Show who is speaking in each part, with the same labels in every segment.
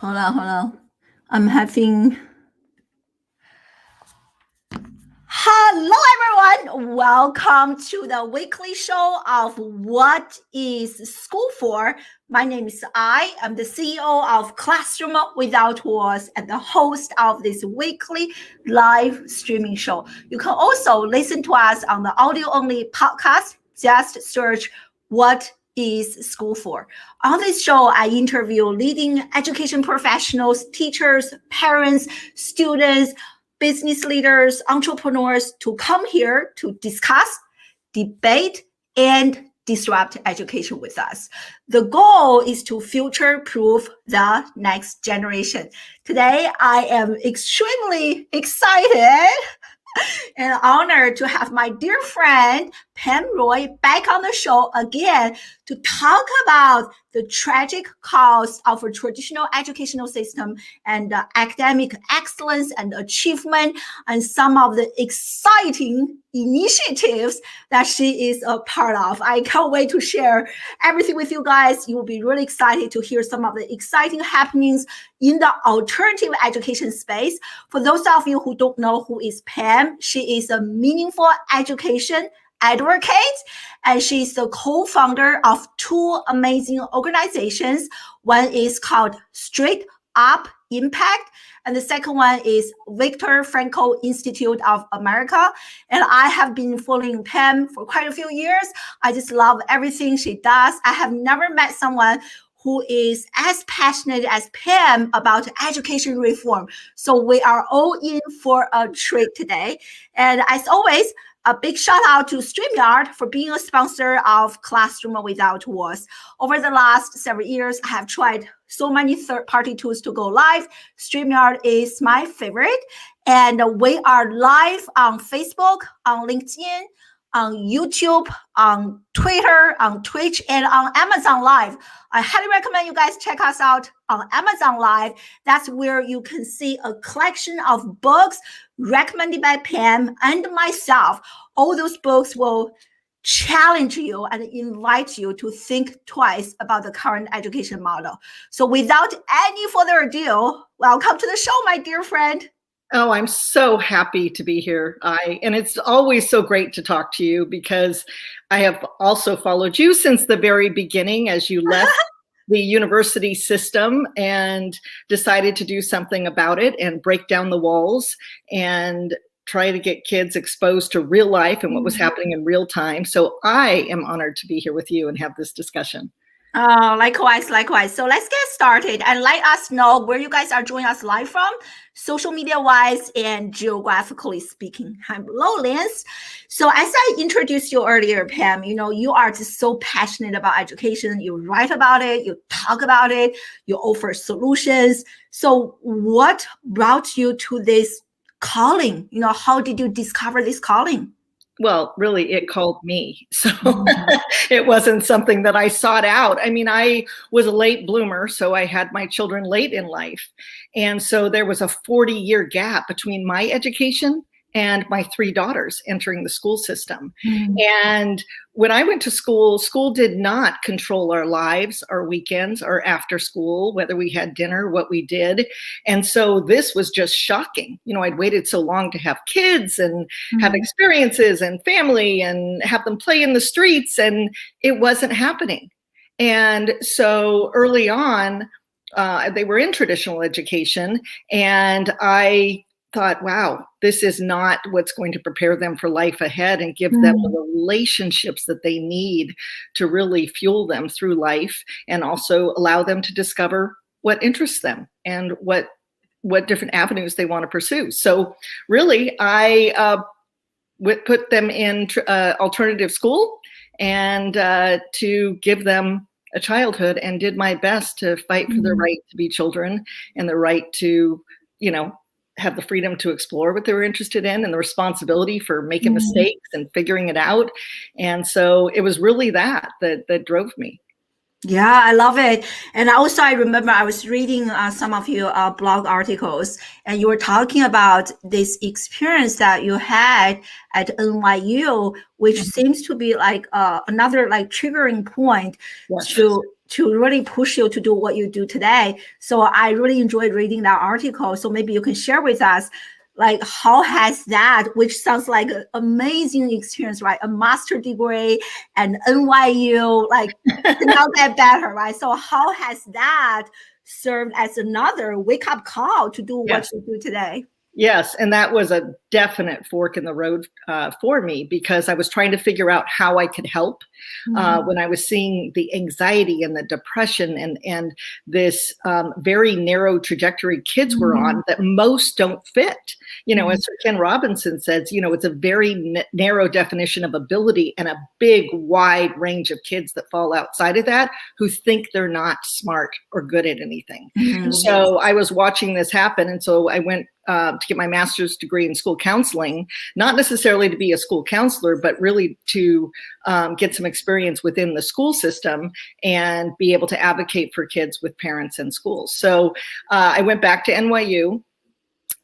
Speaker 1: Hold on, hold on. I'm having. Hello, everyone. Welcome to the weekly show of What is School For? My name is I'm the CEO of Classroom Without Walls and the host of this weekly live streaming show. You can also listen to us on the audio-only podcast. Just search What is School For? On this show, I interview leading education professionals, teachers, parents, students, business leaders, entrepreneurs to come here to discuss, debate, and disrupt education with us. The goal is to future-proof the next generation. Today, I am extremely excited and honored to have my dear friend Pam Roy back on the show again to talk about the tragic cost of a traditional educational system and academic excellence and achievement and some of the exciting initiatives that she is a part of. I can't wait to share everything with you guys. You will be really excited to hear some of the exciting happenings in the alternative education space. For those of you who don't know who is Pam, she is a meaningful education advocate, and she's the co-founder of two amazing organizations. One is called Straight Up Impact, and the second one is Viktor Frankl Institute of America. And I have been following Pam for quite a few years. I just love everything she does. I have never met someone who is as passionate as Pam about education reform. So we are all in for a treat today. And as always, a big shout out to StreamYard for being a sponsor of Classroom Without Walls. Over the last several years, I have tried so many third-party tools to go live. StreamYard is my favorite. And we are live on Facebook, on LinkedIn, on YouTube, on Twitter, on Twitch, and on Amazon Live. I highly recommend you guys check us out on Amazon Live. That's where you can see a collection of books recommended by Pam and myself. All those books will challenge you and invite you to think twice about the current education model. So without any further ado, welcome to the show, my dear friend.
Speaker 2: Oh, I'm so happy to be here. And it's always so great to talk to you because I have also followed you since the very beginning as you left the university system and decided to do something about it and break down the walls and try to get kids exposed to real life and what was happening in real time. So I am honored to be here with you and have this discussion.
Speaker 1: Oh, likewise. So let's get started and let us know where you guys are joining us live from, social media-wise and geographically speaking. Hello, Lance. So as I introduced you earlier, Pam, you are just so passionate about education. You write about it, you talk about it, you offer solutions. So what brought you to this calling? How did you discover this calling?
Speaker 2: Well, really, it called me. So it wasn't something that I sought out. I mean, I was a late bloomer, so I had my children late in life. And so there was a 40-year gap between my education and my three daughters entering the school system. And when I went to school, school did not control our lives, our weekends, or after school, whether we had dinner, what we did. And so this was just shocking. I'd waited so long to have kids and have experiences and family and have them play in the streets, and it wasn't happening. And so early on, they were in traditional education, and I thought, wow, this is not what's going to prepare them for life ahead and give them the relationships that they need to really fuel them through life and also allow them to discover what interests them and what different avenues they want to pursue. So really, I put them in alternative school and to give them a childhood, and did my best to fight for the right to be children and the right to, have the freedom to explore what they were interested in and the responsibility for making mistakes and figuring it out. And so it was really that drove me.
Speaker 1: Yeah, I love it. And also, I remember I was reading some of your blog articles, and you were talking about this experience that you had at NYU, which seems to be like another like triggering point
Speaker 2: Yes.
Speaker 1: to really push you to do what you do today. So I really enjoyed reading that article. So maybe you can share with us, like, how has that, which sounds like an amazing experience, right? A master degree and NYU, like, now get better, right? So how has that served as another wake-up call to do what you do today?
Speaker 2: Yes, and that was a definite fork in the road for me, because I was trying to figure out how I could help when I was seeing the anxiety and the depression and this very narrow trajectory kids were on that most don't fit. You know, as Sir Ken Robinson says, you know, it's a very narrow definition of ability and a big, wide range of kids that fall outside of that who think they're not smart or good at anything. So I was watching this happen, and so I went to get my master's degree in school counseling, not necessarily to be a school counselor, but really to get some experience within the school system and be able to advocate for kids with parents and schools. So I went back to NYU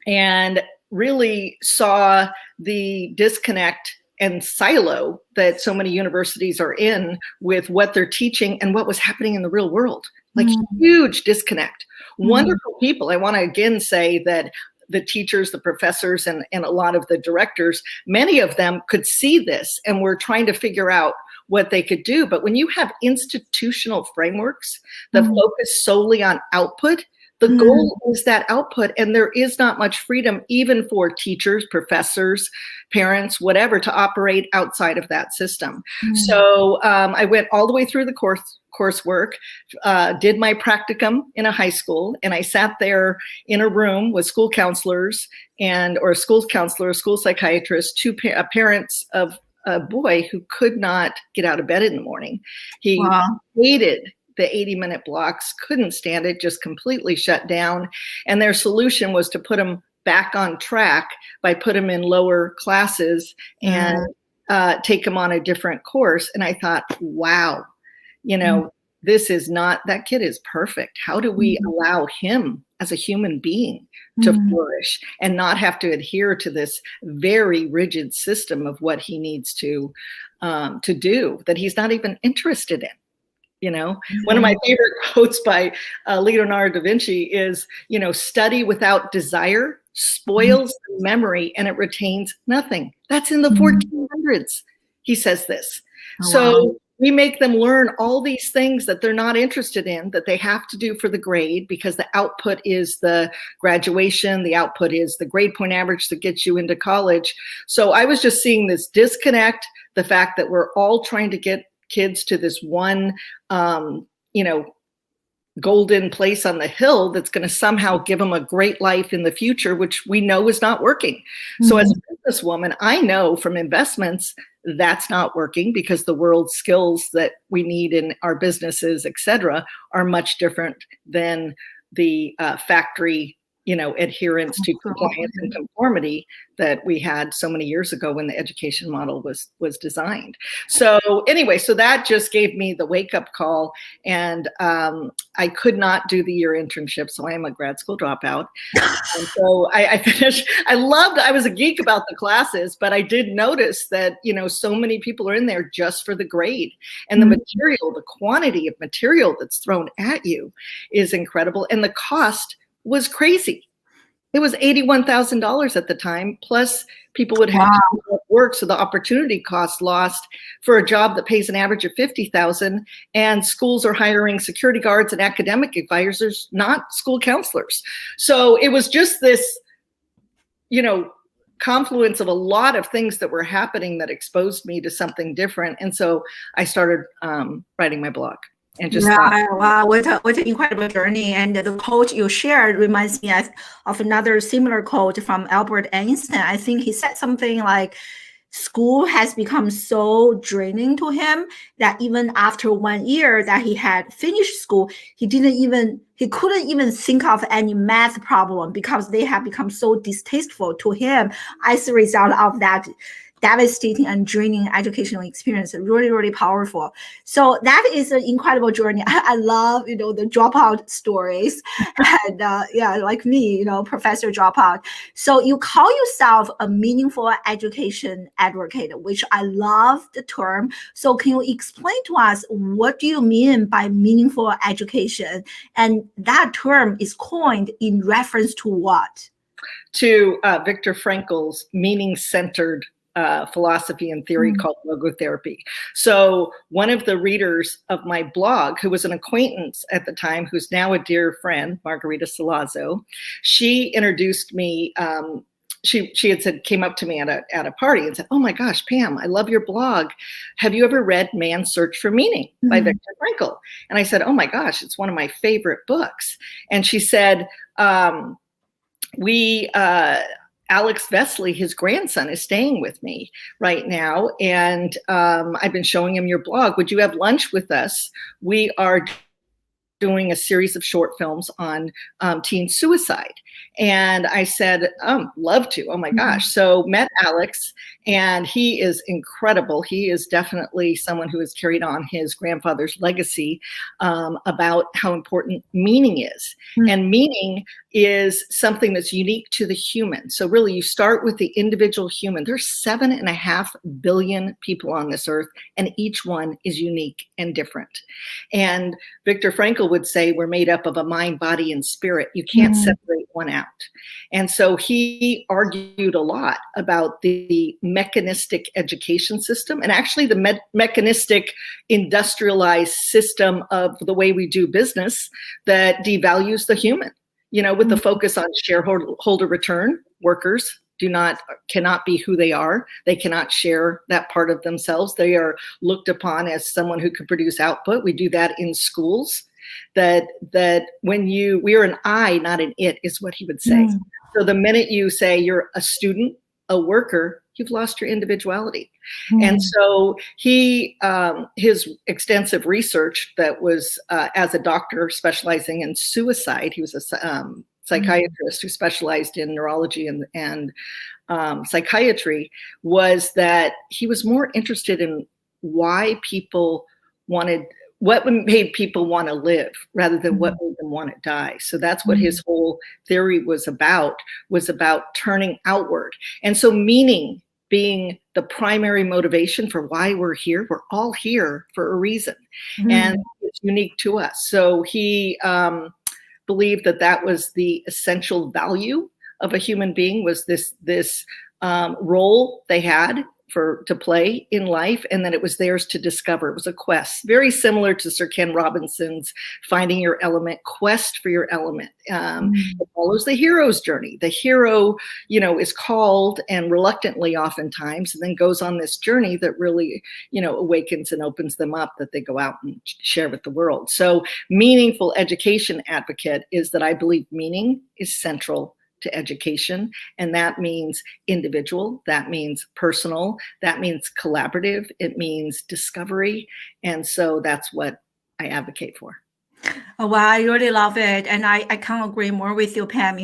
Speaker 2: and really saw the disconnect and silo that so many universities are in with what they're teaching and what was happening in the real world. Like, huge disconnect. Wonderful people. I want to again say that the teachers, the professors, and a lot of the directors, many of them could see this and were trying to figure out what they could do. But when you have institutional frameworks that focus solely on output, the goal is that output, and there is not much freedom even for teachers, professors, parents, whatever, to operate outside of that system. So I went all the way through the coursework, did my practicum in a high school, and I sat there in a room with school counselors or a school counselor, a school psychiatrist, two parents of a boy who could not get out of bed in the morning. He hated the 80-minute blocks, couldn't stand it, just completely shut down. And their solution was to put him back on track by put him in lower classes and take him on a different course. And I thought, wow, you know, this is not, that kid is perfect. How do we allow him as a human being to flourish and not have to adhere to this very rigid system of what he needs to do that he's not even interested in? You know, one of my favorite quotes by Leonardo da Vinci is, you know, study without desire spoils the memory and it retains nothing. That's in the 1400s. He says this. So we make them learn all these things that they're not interested in, that they have to do for the grade, because the output is the graduation, the output is the grade point average that gets you into college. So I was just seeing this disconnect, the fact that we're all trying to get kids to this one, you know, golden place on the hill that's going to somehow give them a great life in the future, which we know is not working. So as a businesswoman, I know from investments that's not working, because the world skills that we need in our businesses, et cetera, are much different than the factory, you know, adherence to compliance and conformity that we had so many years ago when the education model was designed. So anyway, so that just gave me the wake-up call, and I could not do the year internship, so I am a grad school dropout. And so I finished. I was a geek about the classes, but I did notice that, you know, so many people are in there just for the grade, and the material, the quantity of material that's thrown at you is incredible, and the cost was crazy. It was $81,000 at the time, plus people would have to work, so the opportunity cost lost for a job that pays an average of $50,000, and schools are hiring security guards and academic advisors, not school counselors. So it was just this, you know, confluence of a lot of things that were happening that exposed me to something different, and so I started writing my blog. And just
Speaker 1: wow, what an incredible journey. And the quote you shared reminds me of another similar quote from Albert Einstein. I think he said something like, school has become so draining to him that even after 1 year that he had finished school, he couldn't even think of any math problem, because they have become so distasteful to him as a result of that devastating and draining educational experience. Really, really powerful. So that is an incredible journey. I love, the dropout stories, and like me, professor dropout. So you call yourself a meaningful education advocate, which I love the term. So can you explain to us what do you mean by meaningful education? And that term is coined in reference to what?
Speaker 2: To Viktor Frankl's meaning-centered philosophy and theory called logotherapy. So one of the readers of my blog, who was an acquaintance at the time, who's now a dear friend, Margarita Salazzo, she introduced me. She had said, came up to me at a party and said, "Oh my gosh, Pam, I love your blog. Have you ever read Man's Search for Meaning by Viktor Frankl?" And I said, "Oh my gosh, it's one of my favorite books." And she said, Alex Vesley, his grandson, is staying with me right now, and I've been showing him your blog. Would you have lunch with us? We are doing a series of short films on teen suicide. And I said, love to. Oh my gosh. So met Alex, and he is incredible. He is definitely someone who has carried on his grandfather's legacy about how important meaning is. And meaning is something that's unique to the human. So really, you start with the individual human. There's 7.5 billion people on this earth, and each one is unique and different. And Viktor Frankl would say we're made up of a mind, body, and spirit. You can't separate one out. And so he argued a lot about the mechanistic education system, and actually the mechanistic industrialized system of the way we do business that devalues the human. With the focus on shareholder return. Workers cannot be who they are. They cannot share that part of themselves. They are looked upon as someone who can produce output. We do that in schools. That when we are an I, not an it, is what he would say. So the minute you say you're a student, a worker, you've lost your individuality. And so his extensive research that was as a doctor specializing in suicide, he was a psychiatrist who specialized in neurology and psychiatry, was that he was more interested in what made people want to live rather than what made them want to die. So that's what his whole theory was about turning outward. And so meaning being the primary motivation for why we're here. We're all here for a reason, and it's unique to us. So he believed that was the essential value of a human being, was this role they had to play in life, and that it was theirs to discover. It was a quest, very similar to Sir Ken Robinson's Finding Your Element, quest for your element. It follows the hero's journey. The hero, is called, and reluctantly oftentimes, and then goes on this journey that really, awakens and opens them up, that they go out and share with the world. So meaningful education advocate is that I believe meaning is central to education. And that means individual, that means personal, that means collaborative, it means discovery. And so that's what I advocate for.
Speaker 1: Oh, wow, I really love it. And I can't agree more with you, Pam.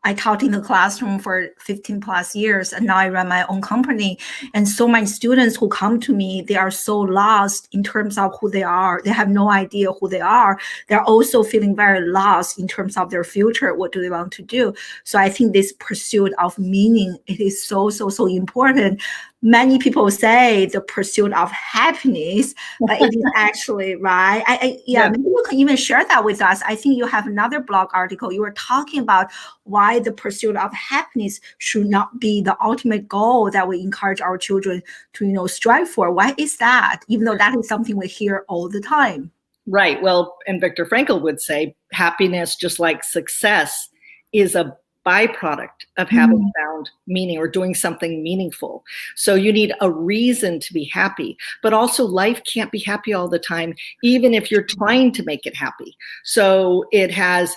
Speaker 1: I taught in the classroom for 15 plus years, and now I run my own company. And so many students who come to me, they are so lost in terms of who they are. They have no idea who they are. They're also feeling very lost in terms of their future. What do they want to do? So I think this pursuit of meaning, it is so, so, so important. Many people say the pursuit of happiness, but it is actually, right? Maybe you can even share that with us. I think you have another blog article. You were talking about why the pursuit of happiness should not be the ultimate goal that we encourage our children to, strive for. Why is that? Even though that is something we hear all the time.
Speaker 2: Right. Well, and Viktor Frankl would say happiness, just like success, is a byproduct of having found meaning or doing something meaningful. So you need a reason to be happy, but also life can't be happy all the time, even if you're trying to make it happy. So it has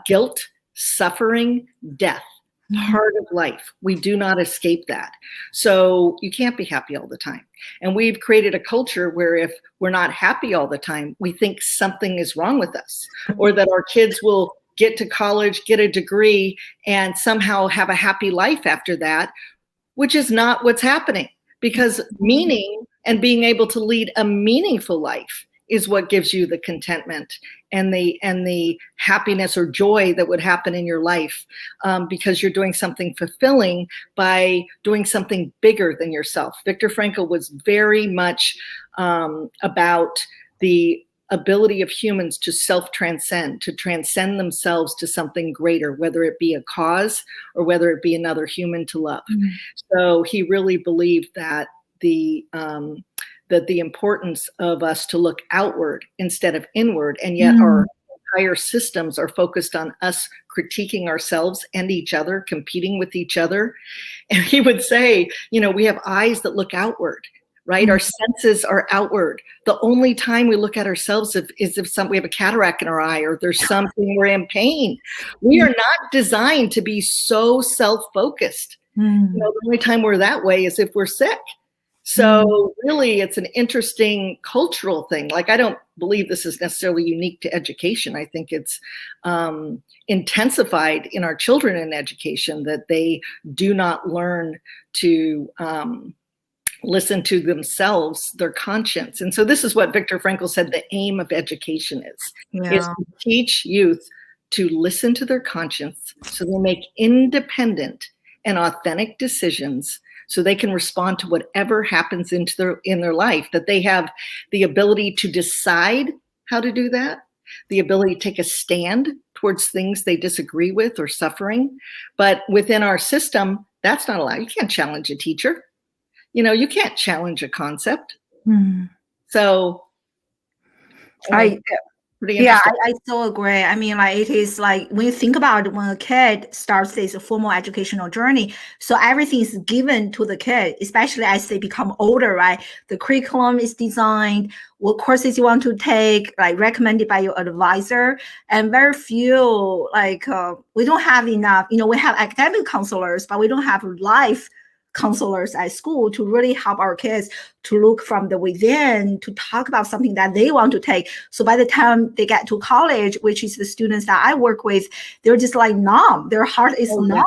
Speaker 2: guilt, suffering, death, part of life. We do not escape that. So you can't be happy all the time. And we've created a culture where if we're not happy all the time, we think something is wrong with us, or that our kids will get to college, get a degree, and somehow have a happy life after that, which is not what's happening, because meaning and being able to lead a meaningful life is what gives you the contentment and the happiness or joy that would happen in your life, because you're doing something fulfilling by doing something bigger than yourself. Viktor Frankl was very much about the ability of humans to self-transcend, to transcend themselves to something greater, whether it be a cause or whether it be another human to love. So he really believed that the importance of us to look outward instead of inward, and yet our entire systems are focused on us critiquing ourselves and each other, competing with each other. And he would say, we have eyes that look outward, right? Our senses are outward. The only time we look at ourselves is if we have a cataract in our eye, or there's something, we're in pain. We are not designed to be so self-focused. The only time we're that way is if we're sick. So really, it's an interesting cultural thing. Like, I don't believe this is necessarily unique to education. I think it's intensified in our children in education, that they do not learn to listen to themselves, their conscience. And so this is what Viktor Frankl said the aim of education is to teach youth to listen to their conscience so they make independent and authentic decisions, so they can respond to whatever happens in their life, that they have the ability to decide how to do that, the ability to take a stand towards things they disagree with or suffering. But within our system, that's not allowed. You can't challenge a teacher. You can't challenge a concept. So
Speaker 1: I so agree. I mean, like, it is like, when you think about it, when a kid starts this formal educational journey, so everything is given to the kid, especially as they become older, right? The curriculum is designed, what courses you want to take, like recommended by your advisor, and very few, we don't have enough, we have academic counselors, but we don't have life counselors at school to really help our kids to look from the within, to talk about something that they want to take. So by the time they get to college, which is the students that I work with, they're just like numb. Their heart is numb.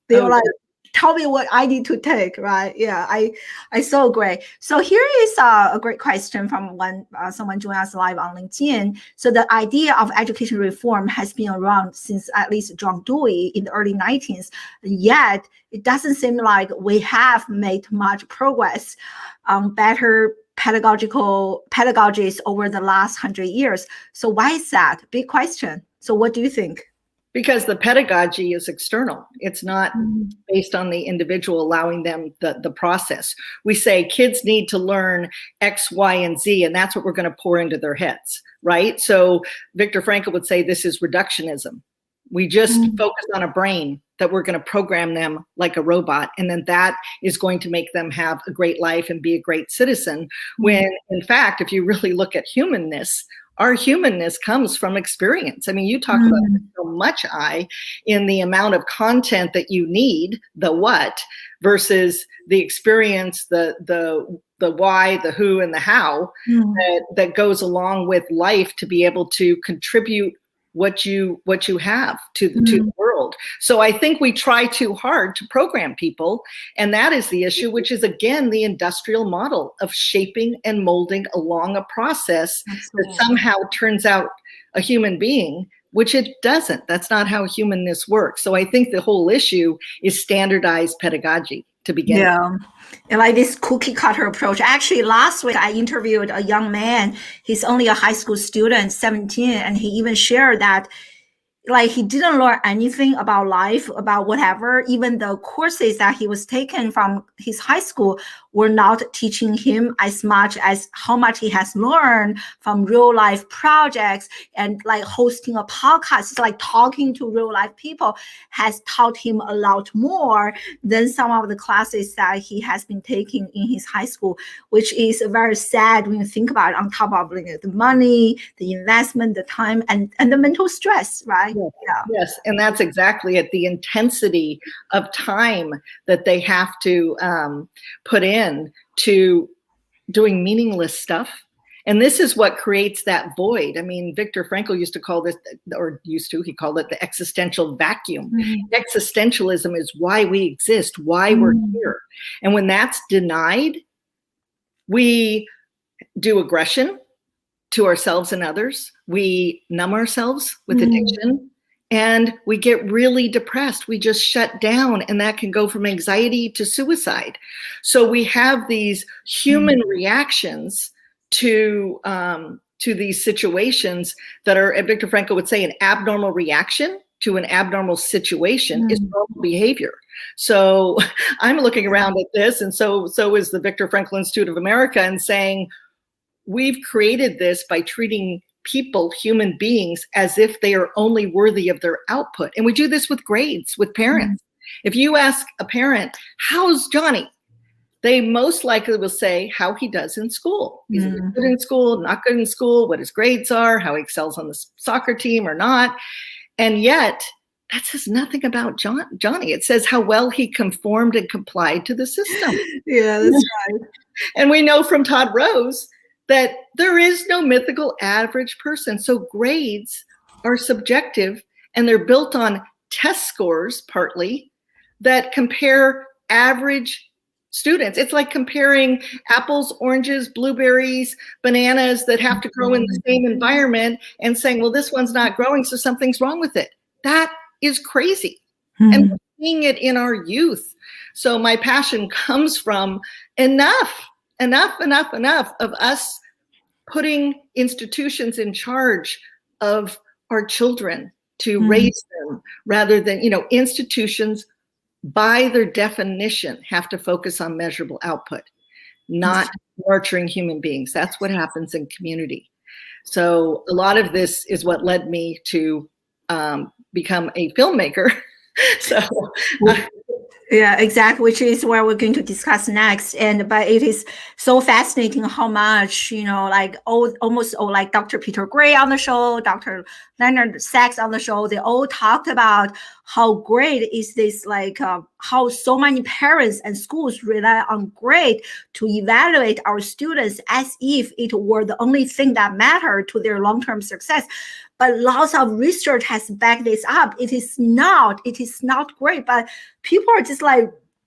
Speaker 1: They're like, tell me what I need to take, right? Yeah, I so agree. So here is a great question from someone joined us live on LinkedIn. So the idea of education reform has been around since at least John Dewey in the early 19th, yet it doesn't seem like we have made much progress on better pedagogies over the last 100 years. So why is that? Big question. So what do you think?
Speaker 2: Because the pedagogy is external. It's not based on the individual, allowing them the process. We say kids need to learn X, Y, and Z, and that's what we're going to pour into their heads, right? So Viktor Frankl would say this is reductionism. We just focus on a brain, that we're going to program them like a robot, and then that is going to make them have a great life and be a great citizen. When in fact, if you really look at humanness, our humanness comes from experience. I mean, you talk about it so much, in the amount of content that you need, the what, versus the experience, the why, the who, and the how that goes along with life to be able to contribute what you have to the world. So I think we try too hard to program people, and that is the issue, which is again the industrial model of shaping and molding along a process that somehow turns out a human being, which it doesn't. That's not how humanness works. So I think the whole issue is standardized pedagogy to begin with.
Speaker 1: And like this cookie cutter approach. Actually, last week I interviewed a young man. He's only a high school student, 17, and he even shared that like he didn't learn anything about life, about whatever. Even the courses that he was taking from his high school were not teaching him as much as how much he has learned from real life projects, and like hosting a podcast. It's like talking to real life people has taught him a lot more than some of the classes that he has been taking in his high school, which is very sad when you think about it, on top of the money, the investment, the time, and the mental stress, right?
Speaker 2: Yes, and that's exactly it. The intensity of time that they have to put in to doing meaningless stuff, And this is what creates that void. I mean, Viktor Frankl used to call this, he called it the existential vacuum. Existentialism is why we exist, why we're here. And when that's denied, we do aggression to ourselves and others. We numb ourselves with addiction, and we get really depressed. We just shut down, and that can go from anxiety to suicide. So we have these human reactions to these situations that are, Viktor Frankl would say, an abnormal reaction to an abnormal situation is normal behavior. So I'm looking around at this, and so is the Viktor Frankl Institute of America, and saying, we've created this by treating people, human beings, as if they are only worthy of their output. And we do this with grades, with parents. If you ask a parent, how's Johnny? They most likely will say how he does in school. Is he good in school, not good in school, what his grades are, how he excels on the soccer team or not. And yet, that says nothing about Johnny. It says how well he conformed and complied to the system.
Speaker 1: Yeah, that's right.
Speaker 2: And we know from Todd Rose that there is no mythical average person. So grades are subjective, and they're built on test scores partly that compare average students. It's like comparing apples, oranges, blueberries, bananas that have to grow in the same environment and saying, well, this one's not growing, so something's wrong with it. That is crazy. And we're seeing it in our youth. So my passion comes from enough of us putting institutions in charge of our children to raise them, rather than, institutions by their definition have to focus on measurable output, not nurturing human beings. That's what happens in community. So a lot of this is what led me to become a filmmaker.
Speaker 1: Yeah, exactly, which is what we're going to discuss next. But it is so fascinating how much, almost like Dr. Peter Gray on the show, Dr. Leonard Sachs on the show, they all talked about how great is this, how so many parents and schools rely on grade to evaluate our students as if it were the only thing that mattered to their long-term success. But lots of research has backed this up. It is not great, but people are just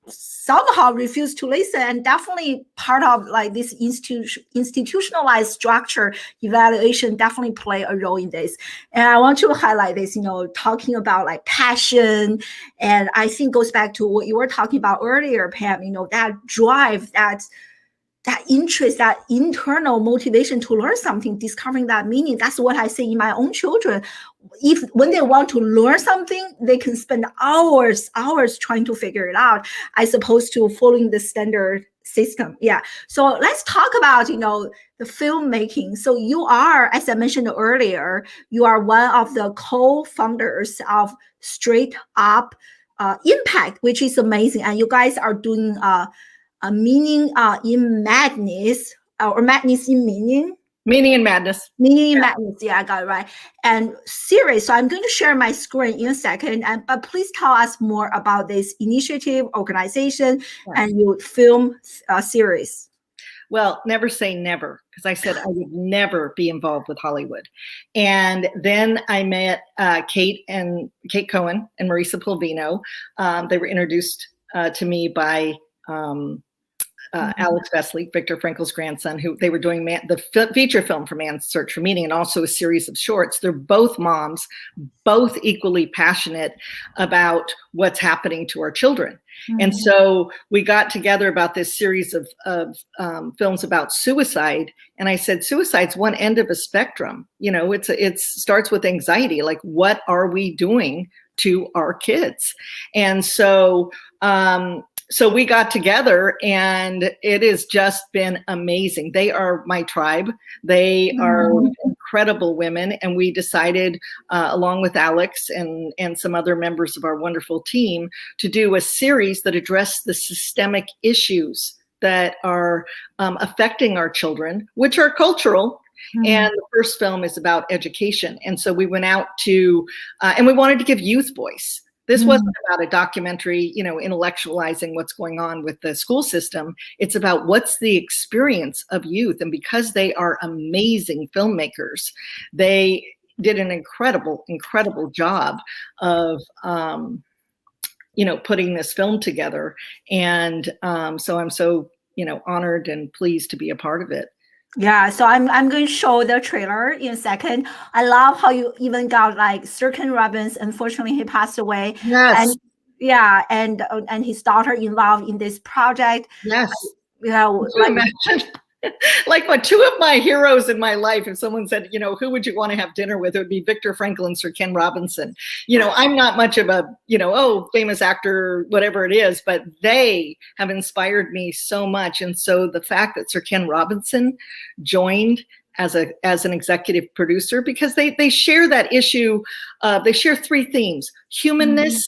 Speaker 1: somehow refuse to listen. And definitely part of this institutionalized structure evaluation definitely play a role in this. And I want to highlight this, talking about passion. And I think goes back to what you were talking about earlier, Pam, that drive, that interest, that internal motivation to learn something, discovering that meaning. That's what I say in my own children. When they want to learn something, they can spend hours trying to figure it out, as opposed to following the standard system. Yeah. So let's talk about, the filmmaking. So you are, as I mentioned earlier, you are one of the co-founders of Straight Up Impact, which is amazing. And you guys are doing a meaning in madness, or madness in meaning.
Speaker 2: Meaning in madness.
Speaker 1: Meaning in madness. Yeah, I got it right. And series. So I'm going to share my screen in a second. But please tell us more about this initiative, organization, and your film series.
Speaker 2: Well, never say never, because I said I would never be involved with Hollywood. And then I met Kate Cohen and Marisa Pulvino. They were introduced to me by Alex Vesley, Viktor Frankl's grandson, who they were doing the feature film for Man's Search for Meaning, and also a series of shorts. They're both moms, both equally passionate about what's happening to our children. And so we got together about this series of films about suicide. And I said, suicide's one end of a spectrum. It starts with anxiety. Like, what are we doing to our kids? And so we got together, and it has just been amazing. They are my tribe. They are incredible women. And we decided, along with Alex and some other members of our wonderful team, to do a series that addressed the systemic issues that are affecting our children, which are cultural. And the first film is about education. And so we went out to, and we wanted to give youth voice. This wasn't about a documentary, intellectualizing what's going on with the school system. It's about what's the experience of youth. And because they are amazing filmmakers, they did an incredible, incredible job of, putting this film together. And so I'm so, honored and pleased to be a part of it.
Speaker 1: Yeah, so I'm going to show the trailer in a second. I love how you even got like Sir Ken Robbins. Unfortunately, he passed away.
Speaker 2: Yes.
Speaker 1: And yeah, and his daughter involved in this project.
Speaker 2: Yes.
Speaker 1: Like,
Speaker 2: like what two of my heroes in my life, if someone said, who would you want to have dinner with, it would be Viktor Frankl and Sir Ken Robinson. I'm not much of a, famous actor, whatever it is, but they have inspired me so much. And so the fact that Sir Ken Robinson joined as an executive producer, because they share that issue, they share three themes: humanness,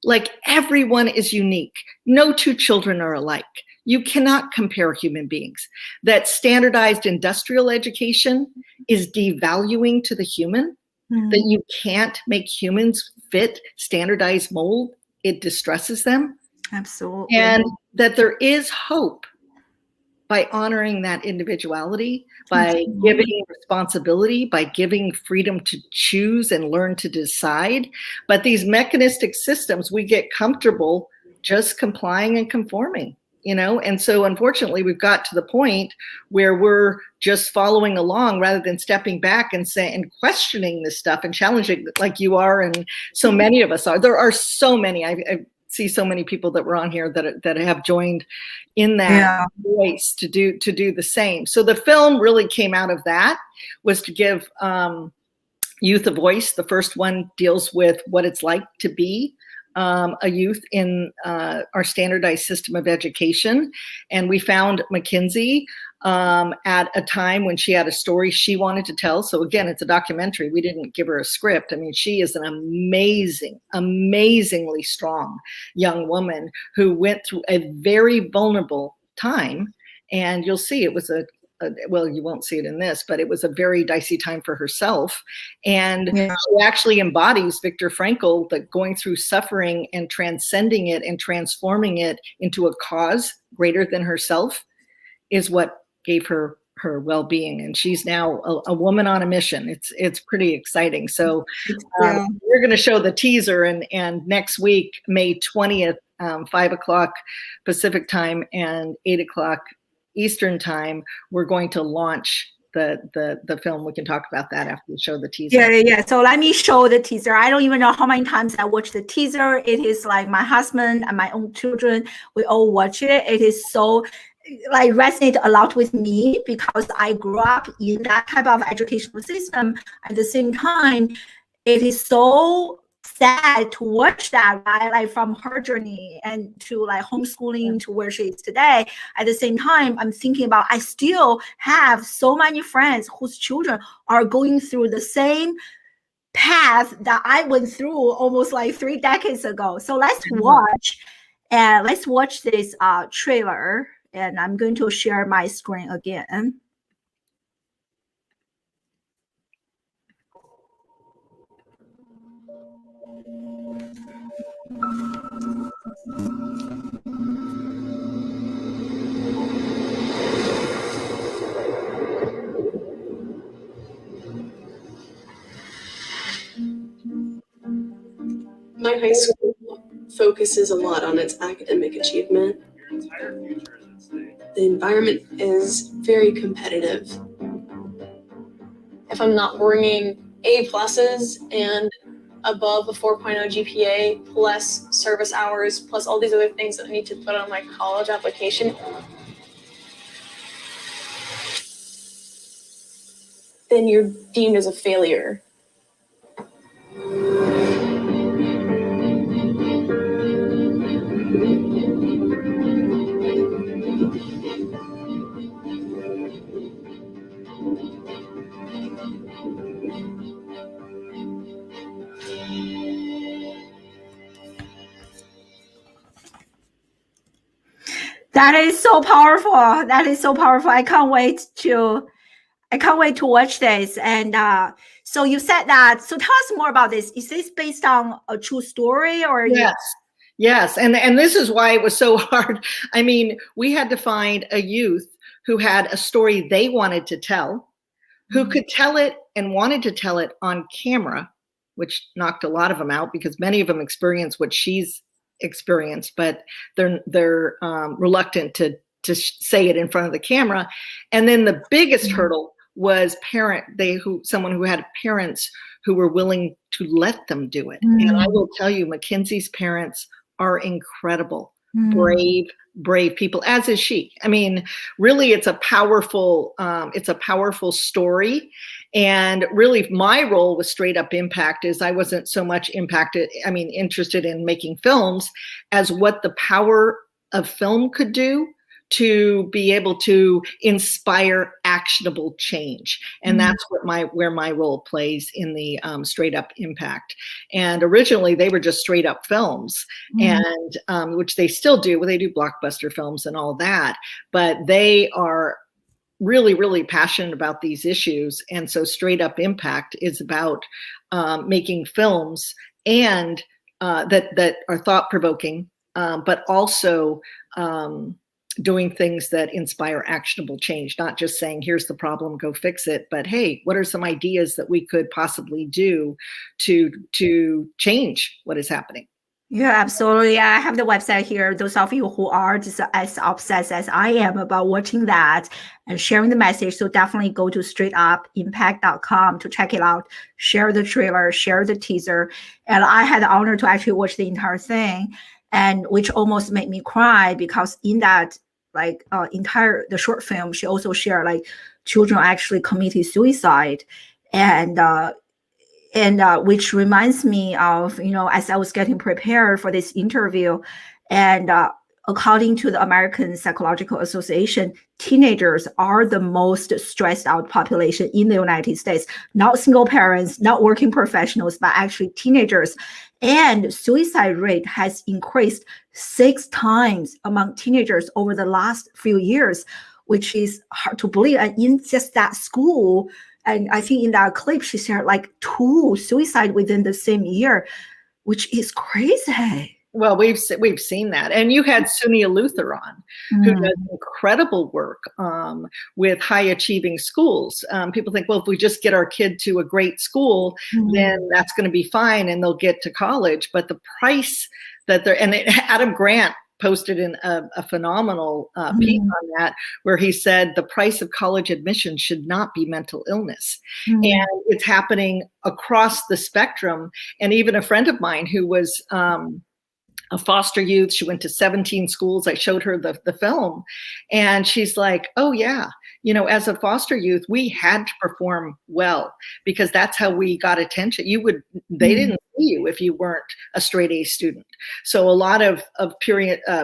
Speaker 2: like everyone is unique. No two children are alike. You cannot compare human beings. That standardized industrial education is devaluing to the human, that you can't make humans fit standardized mold. It distresses them.
Speaker 1: Absolutely.
Speaker 2: And that there is hope by honoring that individuality, by giving responsibility, by giving freedom to choose and learn to decide. But these mechanistic systems, we get comfortable just complying and conforming. And so unfortunately we've got to the point where we're just following along rather than stepping back and questioning this stuff and challenging it, like you are, and so many of us are. There are so many. I see so many people that were on here that have joined in that voice to do the same. So the film really came out of that, was to give youth a voice. The first one deals with what it's like to be a youth in our standardized system of education. And we found Mackenzie at a time when she had a story she wanted to tell. So again, it's a documentary. We didn't give her a script. I mean, she is an amazingly strong young woman who went through a very vulnerable time. And you'll see it was well, you won't see it in this, but it was a very dicey time for herself. And she actually embodies Viktor Frankl, that going through suffering and transcending it and transforming it into a cause greater than herself is what gave her well-being. And she's now a woman on a mission. It's pretty exciting. So we're going to show the teaser, and next week, May 20th, 5:00 Pacific time and 8:00 Eastern time, we're going to launch the film. We can talk about that after we show the teaser.
Speaker 1: Yeah. So let me show the teaser. I don't even know how many times I watched the teaser. It is like my husband and my own children, we all watch it. It is so like resonate a lot with me because I grew up in that type of educational system. At the same time, it is so sad to watch that, right? Like from her journey and to like homeschooling to where she is today. At the same time, I'm thinking about, I still have so many friends whose children are going through the same path that I went through almost like 3 decades ago. So let's watch this trailer, and I'm going to share my screen again.
Speaker 3: My high school focuses a lot on its academic achievement. The environment is very competitive.
Speaker 4: If I'm not bringing A+ and above a 4.0 GPA plus service hours plus all these other things that I need to put on my college application, then you're deemed as a failure.
Speaker 1: That is so powerful. I can't wait to watch this. And so So you said that. So tell us more about this. Is this based on a true story or?
Speaker 2: Yes. Yes. And this is why it was so hard. I mean, we had to find a youth who had a story they wanted to tell, who could tell it and wanted to tell it on camera, which knocked a lot of them out because many of them experience what she's experienced, but they're reluctant to say it in front of the camera. And then the biggest hurdle was someone who had parents who were willing to let them do it. And I will tell you, Mackenzie's parents are incredible, brave people, as is she. I mean, really, it's a powerful story. And really, my role with Straight Up Impact is I wasn't so much interested in making films as what the power of film could do to be able to inspire actionable change. And that's where my role plays in the Straight Up Impact. And originally they were just straight up films, and which they still do. Well, they do blockbuster films and all that, but they are really, really passionate about these issues. And so Straight Up Impact is about making films and that are thought-provoking, but also doing things that inspire actionable change, not just saying, here's the problem, go fix it, but hey, what are some ideas that we could possibly do to change what is happening?
Speaker 1: Yeah, absolutely. I have the website here. Those of you who are just as obsessed as I am about watching that and sharing the message, so definitely go to straightupimpact.com to check it out, share the trailer, share the teaser. And I had the honor to actually watch the entire thing, and which almost made me cry, because in that the short film, she also shared children actually committed suicide, and which reminds me of, as I was getting prepared for this interview, and according to the American Psychological Association, teenagers are the most stressed out population in the United States. Not single parents, not working professionals, but actually teenagers. And suicide rate has increased 6 times among teenagers over the last few years, which is hard to believe. And in just that school, and I think in that clip, she shared 2 suicide within the same year, which is crazy.
Speaker 2: Well, we've seen that. And you had Sunia Luther on, who does incredible work with high achieving schools. People think, well, if we just get our kid to a great school, then that's going to be fine and they'll get to college. But the price that Adam Grant posted in a phenomenal piece on that, where he said the price of college admission should not be mental illness. And it's happening across the spectrum. And even a friend of mine who was a foster youth, she went to 17 schools. I showed her the film, and she's like, oh yeah, as a foster youth, we had to perform well because that's how we got attention. They didn't see you if you weren't a straight A student. So a lot of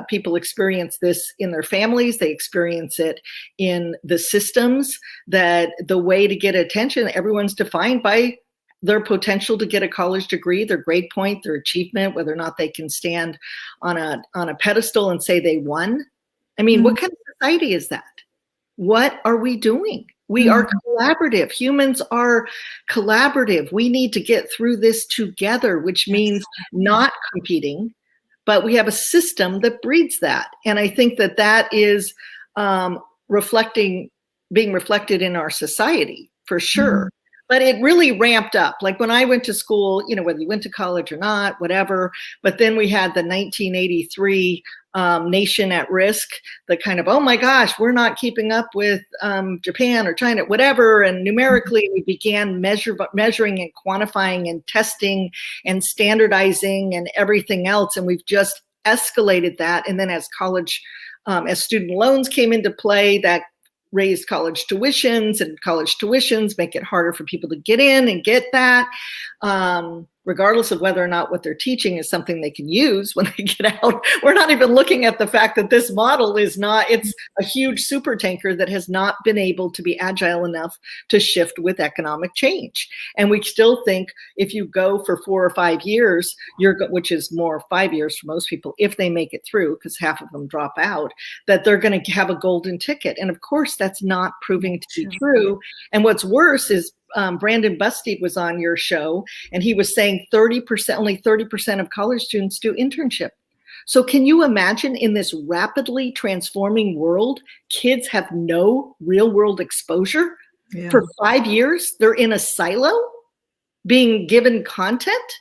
Speaker 2: people experience this in their families. They experience it in the systems, that the way to get attention, everyone's defined by their potential to get a college degree, their grade point, their achievement, whether or not they can stand on a pedestal and say they won. I mean, what kind of society is that? What are we doing? We are collaborative. Humans are collaborative. We need to get through this together, which means not competing, but we have a system that breeds that. And I think that is being reflected in our society for sure. But it really ramped up. Like when I went to school, whether you went to college or not, whatever. But then we had the 1983 Nation at Risk, the kind of, oh my gosh, we're not keeping up with Japan or China, whatever. And numerically, we began measuring and quantifying and testing and standardizing and everything else. And we've just escalated that. And then as student loans came into play, that raised college tuitions, and college tuitions make it harder for people to get in and get that, regardless of whether or not what they're teaching is something they can use when they get out. We're not even looking at the fact that this model it's a huge super tanker that has not been able to be agile enough to shift with economic change. And we still think if you go for 4 or 5 years, which is more 5 years for most people, if they make it through, because half of them drop out, that they're going to have a golden ticket. And of course, that's not proving to be true. And what's worse is Brandon Busteed was on your show, and he was saying only 30% of college students do internship. So can you imagine, in this rapidly transforming world, kids have no real world exposure?
Speaker 1: Yeah.
Speaker 2: For 5 years, they're in a silo being given content.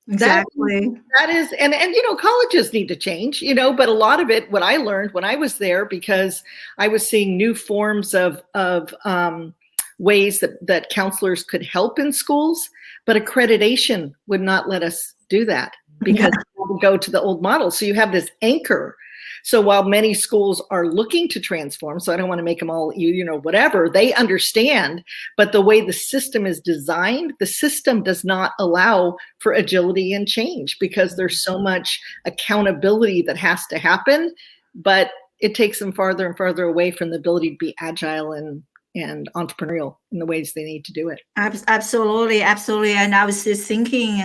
Speaker 1: Exactly.
Speaker 2: That is, and colleges need to change, but a lot of it, what I learned when I was there, because I was seeing new forms of ways that counselors could help in schools, but accreditation would not let us do that, because we would go to the old model. So you have this anchor. So while many schools are looking to transform, so I don't want to make them all, whatever, they understand, but the way the system is designed, the system does not allow for agility and change, because there's so much accountability that has to happen, but it takes them farther and farther away from the ability to be agile and entrepreneurial in the ways they need to do it.
Speaker 1: Absolutely. And I was just thinking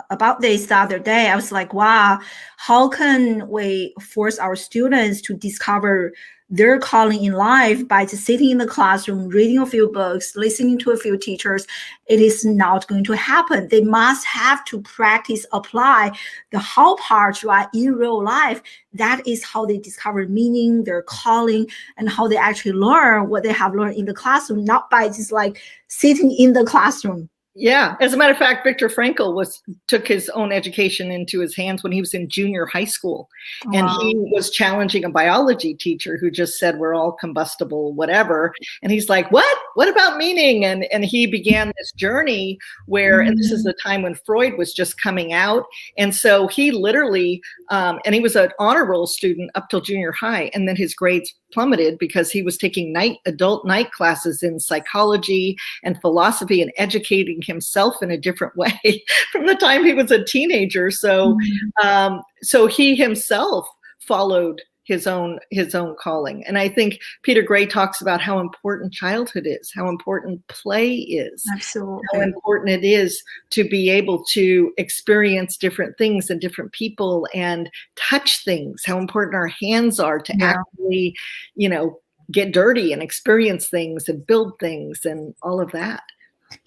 Speaker 1: about this the other day. I was like, wow, how can we force our students to discover their calling in life by just sitting in the classroom, reading a few books, listening to a few teachers? It is not going to happen. They must have to practice, apply the how part, right, in real life. That is how they discover meaning, their calling, and how they actually learn what they have learned in the classroom, not by just like sitting in the classroom.
Speaker 2: Yeah. As a matter of fact, Viktor Frankl took his own education into his hands when he was in junior high school. Wow. And he was challenging a biology teacher who just said, we're all combustible, whatever. And he's like, what? What about meaning? And he began this journey where, and this is the time when Freud was just coming out. And so he literally, and he was an honor roll student up till junior high. And then his grades plummeted because he was taking adult night classes in psychology and philosophy and educating himself in a different way from the time he was a teenager. So, so he himself followed his own calling. And I think Peter Gray talks about how important childhood is, how important play is.
Speaker 1: Absolutely.
Speaker 2: How important it is to be able to experience different things and different people and touch things, how important our hands are to actually, get dirty and experience things and build things and all of that.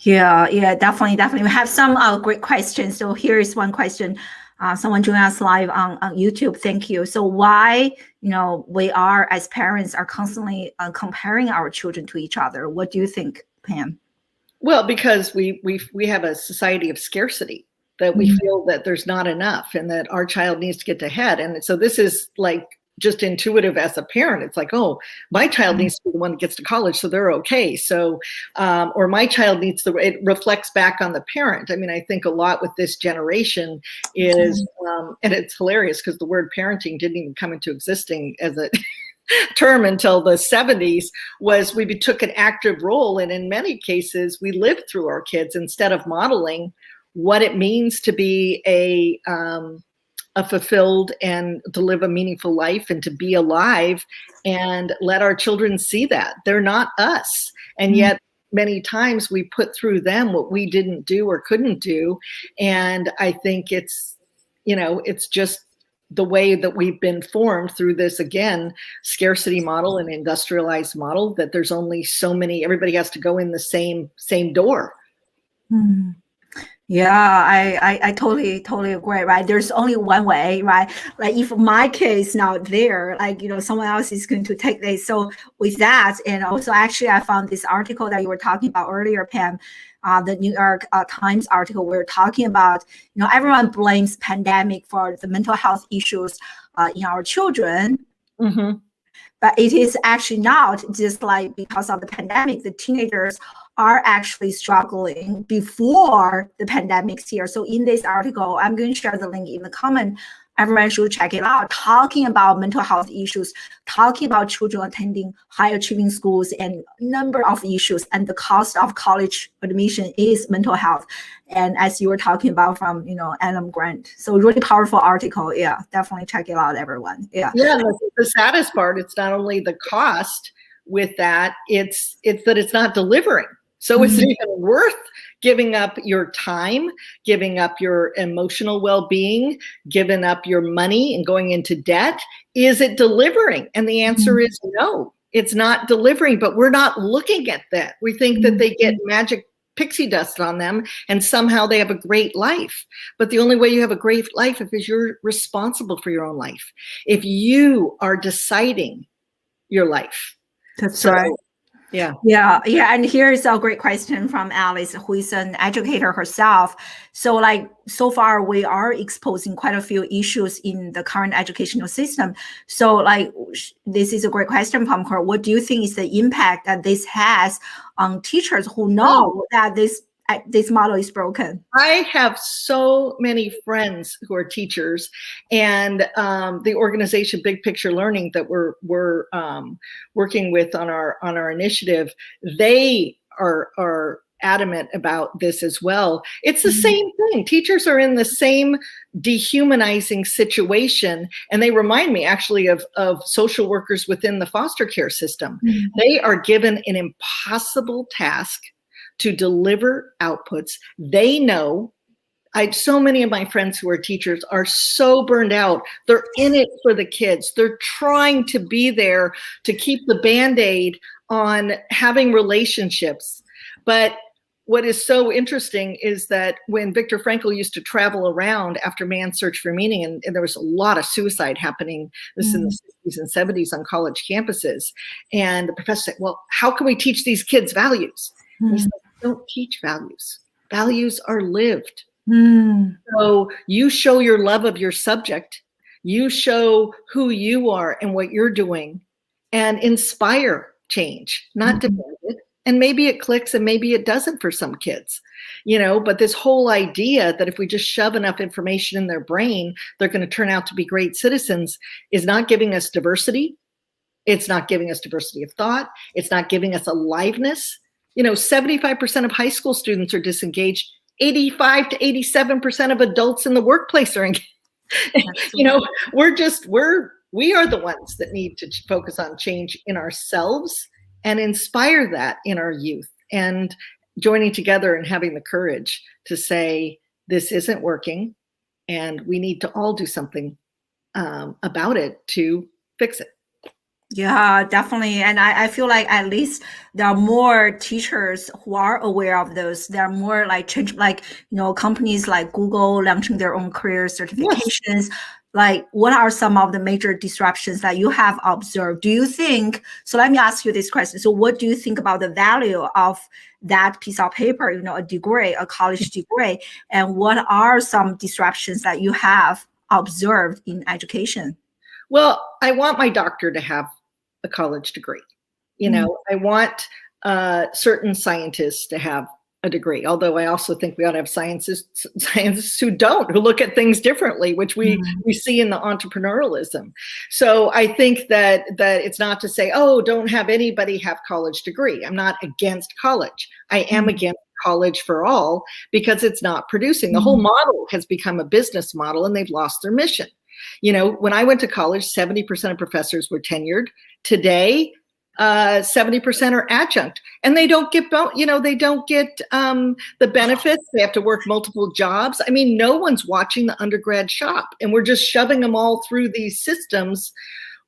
Speaker 1: Yeah, definitely. We have some great questions. So here is one question. Someone joined us live on YouTube. Thank you. So why, we are as parents are constantly comparing our children to each other? What do you think, Pam?
Speaker 2: Well, because we have a society of scarcity, that we feel that there's not enough and that our child needs to get ahead. And so this is like just intuitive as a parent. It's like, oh, my child needs to be the one that gets to college, so they're okay. So, or my child it reflects back on the parent. I mean, I think a lot with this generation is, and it's hilarious because the word parenting didn't even come into existing as a term until the 70s, was we took an active role. And in many cases, we lived through our kids instead of modeling what it means to be a fulfilled and to live a meaningful life and to be alive, and let our children see that they're not us. And yet many times we put through them what we didn't do or couldn't do. And I think it's just the way that we've been formed through this, again, scarcity model and industrialized model, that there's only so many, everybody has to go in the same door.
Speaker 1: Yeah, I totally agree, right? There's only one way, right? Like if my kid is not there, like, someone else is going to take this. So with that, and also actually I found this article that you were talking about earlier, Pam, the New York Times article, we're talking about, everyone blames pandemic for the mental health issues in our children.
Speaker 2: Mm-hmm.
Speaker 1: But it is actually not just like because of the pandemic, the teenagers are actually struggling before the pandemic's here. So in this article, I'm going to share the link in the comment. Everyone should check it out, talking about mental health issues, talking about children attending high achieving schools and number of issues, and the cost of college admission is mental health. And as you were talking about from, Adam Grant. So really powerful article. Yeah, definitely check it out, everyone. Yeah.
Speaker 2: Yeah, the saddest part, it's not only the cost with that, it's that it's not delivering. So is it even worth giving up your time, giving up your emotional well-being, giving up your money and going into debt? Is it delivering? And the answer is no. It's not delivering, but we're not looking at that. We think that they get magic pixie dust on them and somehow they have a great life. But the only way you have a great life is you're responsible for your own life. If you are deciding your life.
Speaker 1: That's right.
Speaker 2: Yeah.
Speaker 1: And here's a great question from Alice, who is an educator herself. So like, so far we are exposing quite a few issues in the current educational system. So like, this is a great question from her. What do you think is the impact that this has on teachers who know that this model is broken?
Speaker 2: I have so many friends who are teachers, and the organization Big Picture Learning that we're working with on our initiative, they are adamant about this as well. It's the same thing. Teachers are in the same dehumanizing situation, and they remind me actually of social workers within the foster care system. They are given an impossible task to deliver outputs. They know, so many of my friends who are teachers are so burned out. They're in it for the kids. They're trying to be there to keep the Band-Aid on having relationships. But what is so interesting is that when Viktor Frankl used to travel around after Man's Search for Meaning, and there was a lot of suicide happening, this in the 60s and 70s on college campuses, and the professor said, well, how can we teach these kids values? And he said, don't teach values. Values are lived. So you show your love of your subject, you show who you are and what you're doing, and inspire change, not demand it. And maybe it clicks and maybe it doesn't for some kids, but this whole idea that if we just shove enough information in their brain, they're going to turn out to be great citizens is not giving us diversity. It's not giving us diversity of thought. It's not giving us aliveness. 75% of high school students are disengaged. 85 to 87% of adults in the workplace are engaged. We are the ones that need to focus on change in ourselves and inspire that in our youth, and joining together and having the courage to say, this isn't working and we need to all do something about it to fix it.
Speaker 1: Yeah, definitely. And I feel like at least there are more teachers who are aware of those. There are more like change, like, companies like Google launching their own career certifications. Yes. Like, what are some of the major disruptions that you have observed? Do you think, so let me ask you this question. So what do you think about the value of that piece of paper, a degree, a college degree? And what are some disruptions that you have observed in education?
Speaker 2: Well, I want my doctor to have a college degree. I want certain scientists to have a degree, although I also think we ought to have scientists who don't, who look at things differently, which we see in the entrepreneurialism. So I think that it's not to say, oh, don't have anybody have college degree. I'm not against college. I am against college for all because it's not producing. The whole model has become a business model and they've lost their mission. When I went to college, 70% of professors were tenured. Today, 70% are adjunct, and they don't get, the benefits. They have to work multiple jobs. I mean, no one's watching the undergrad shop, and we're just shoving them all through these systems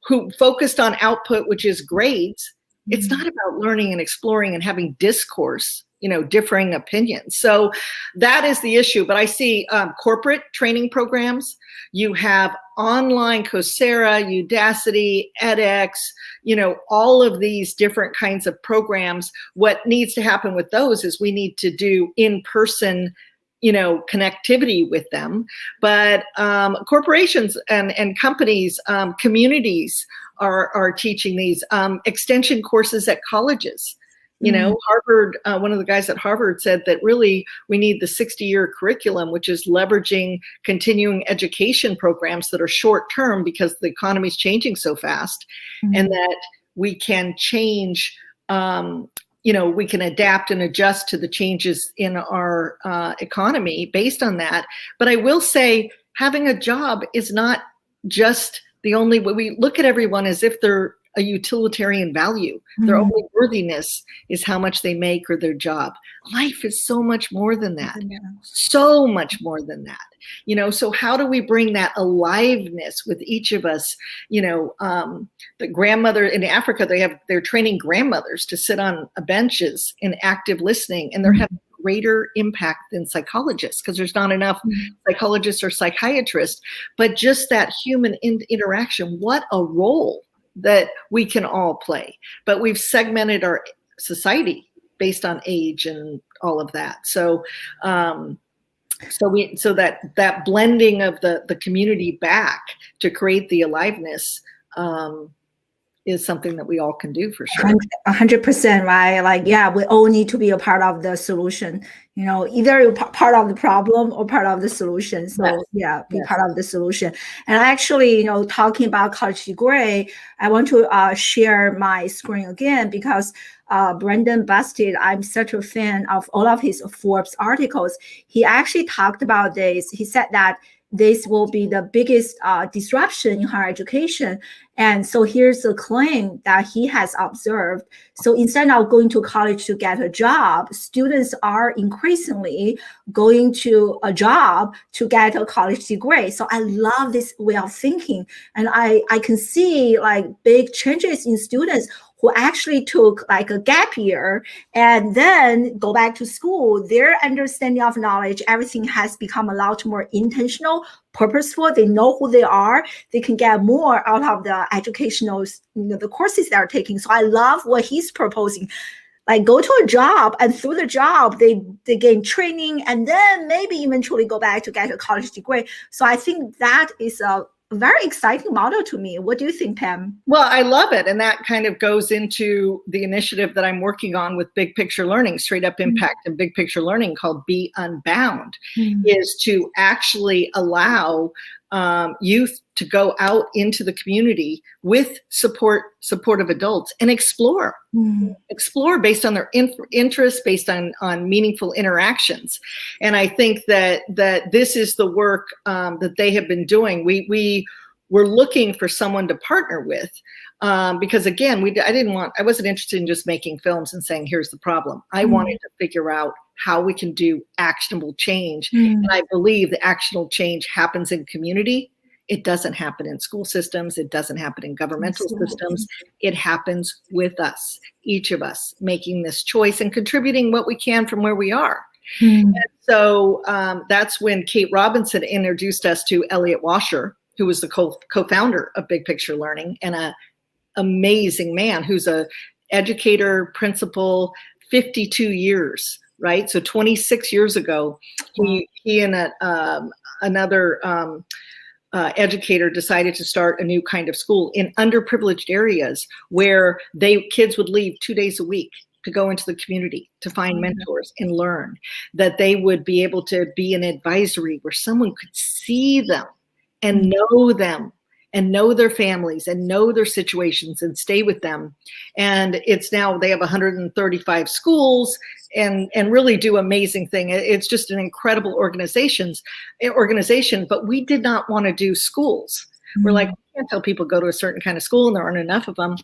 Speaker 2: who focused on output, which is grades. It's not about learning and exploring and having discourse, differing opinions. So that is the issue. But I see corporate training programs. You have online Coursera, Udacity, edX, all of these different kinds of programs. What needs to happen with those is we need to do in-person, connectivity with them. But corporations and companies, communities are teaching these extension courses at colleges. Harvard, one of the guys at Harvard said that really we need the 60-year curriculum, which is leveraging continuing education programs that are short-term because the economy is changing so fast, and that we can change, we can adapt and adjust to the changes in our economy based on that. But I will say having a job is not just the only way. We look at everyone as if they're a utilitarian value. Their only worthiness is how much they make or their job. Life is so much more than that. So much more than that. You know, so how do we bring that aliveness with each of us? You know, the grandmother in Africa, they're training grandmothers to sit on benches in active listening, and they're having greater impact than psychologists because there's not enough psychologists or psychiatrists. But just that human interaction, what a role that we can all play. But we've segmented our society based on age and all of that. So that blending of the community back to create the aliveness is something that we all can do for sure.
Speaker 1: 100%, right? Like, yeah, we all need to be a part of the solution. You know, either you're part of the problem or part of the solution. So be part of the solution. And actually, you know, talking about college degree, I want to share my screen again because Brendan Busted, I'm such a fan of all of his Forbes articles. He actually talked about this. He said that this will be the biggest disruption in higher education. And so here's a claim that he has observed. So instead of going to college to get a job, students are increasingly going to a job to get a college degree. So I love this way of thinking. And I can see like big changes in students who actually took like a gap year and then go back to school. Their understanding of knowledge, everything has become a lot more intentional, purposeful. They know who they are. They can get more out of the educational, the courses they're taking. So I love what he's proposing. Like go to a job, and through the job, they gain training, and then maybe eventually go back to get a college degree. So I think that is a very exciting model to me. What do you think, Pam?
Speaker 2: Well, I love it. And that kind of goes into the initiative that I'm working on with Big Picture Learning, Straight Up Impact and Big Picture Learning, called Be Unbound, is to actually allow youth to go out into the community with supportive adults and explore based on their interests, based on meaningful interactions. And I think that this is the work that they have been doing. We're looking for someone to partner with because again, I wasn't interested in just making films and saying, here's the problem. I wanted to figure out how we can do actionable change. And I believe the actionable change happens in community. It doesn't happen in school systems. It doesn't happen in governmental systems. It happens with us, each of us making this choice and contributing what we can from where we are. And so that's when Kate Robinson introduced us to Elliot Washer, who was the co-founder of Big Picture Learning, and an amazing man who's a educator, principal, 52 years. Right. So 26 years ago, he and another educator decided to start a new kind of school in underprivileged areas where kids would leave 2 days a week to go into the community to find mentors and learn, that they would be able to be an advisory where someone could see them and know them and know their families and know their situations and stay with them. And they have 135 schools and really do amazing thing. It's just an incredible organization, but we did not want to do schools. We're like, we can't tell people go to a certain kind of school and there aren't enough of them.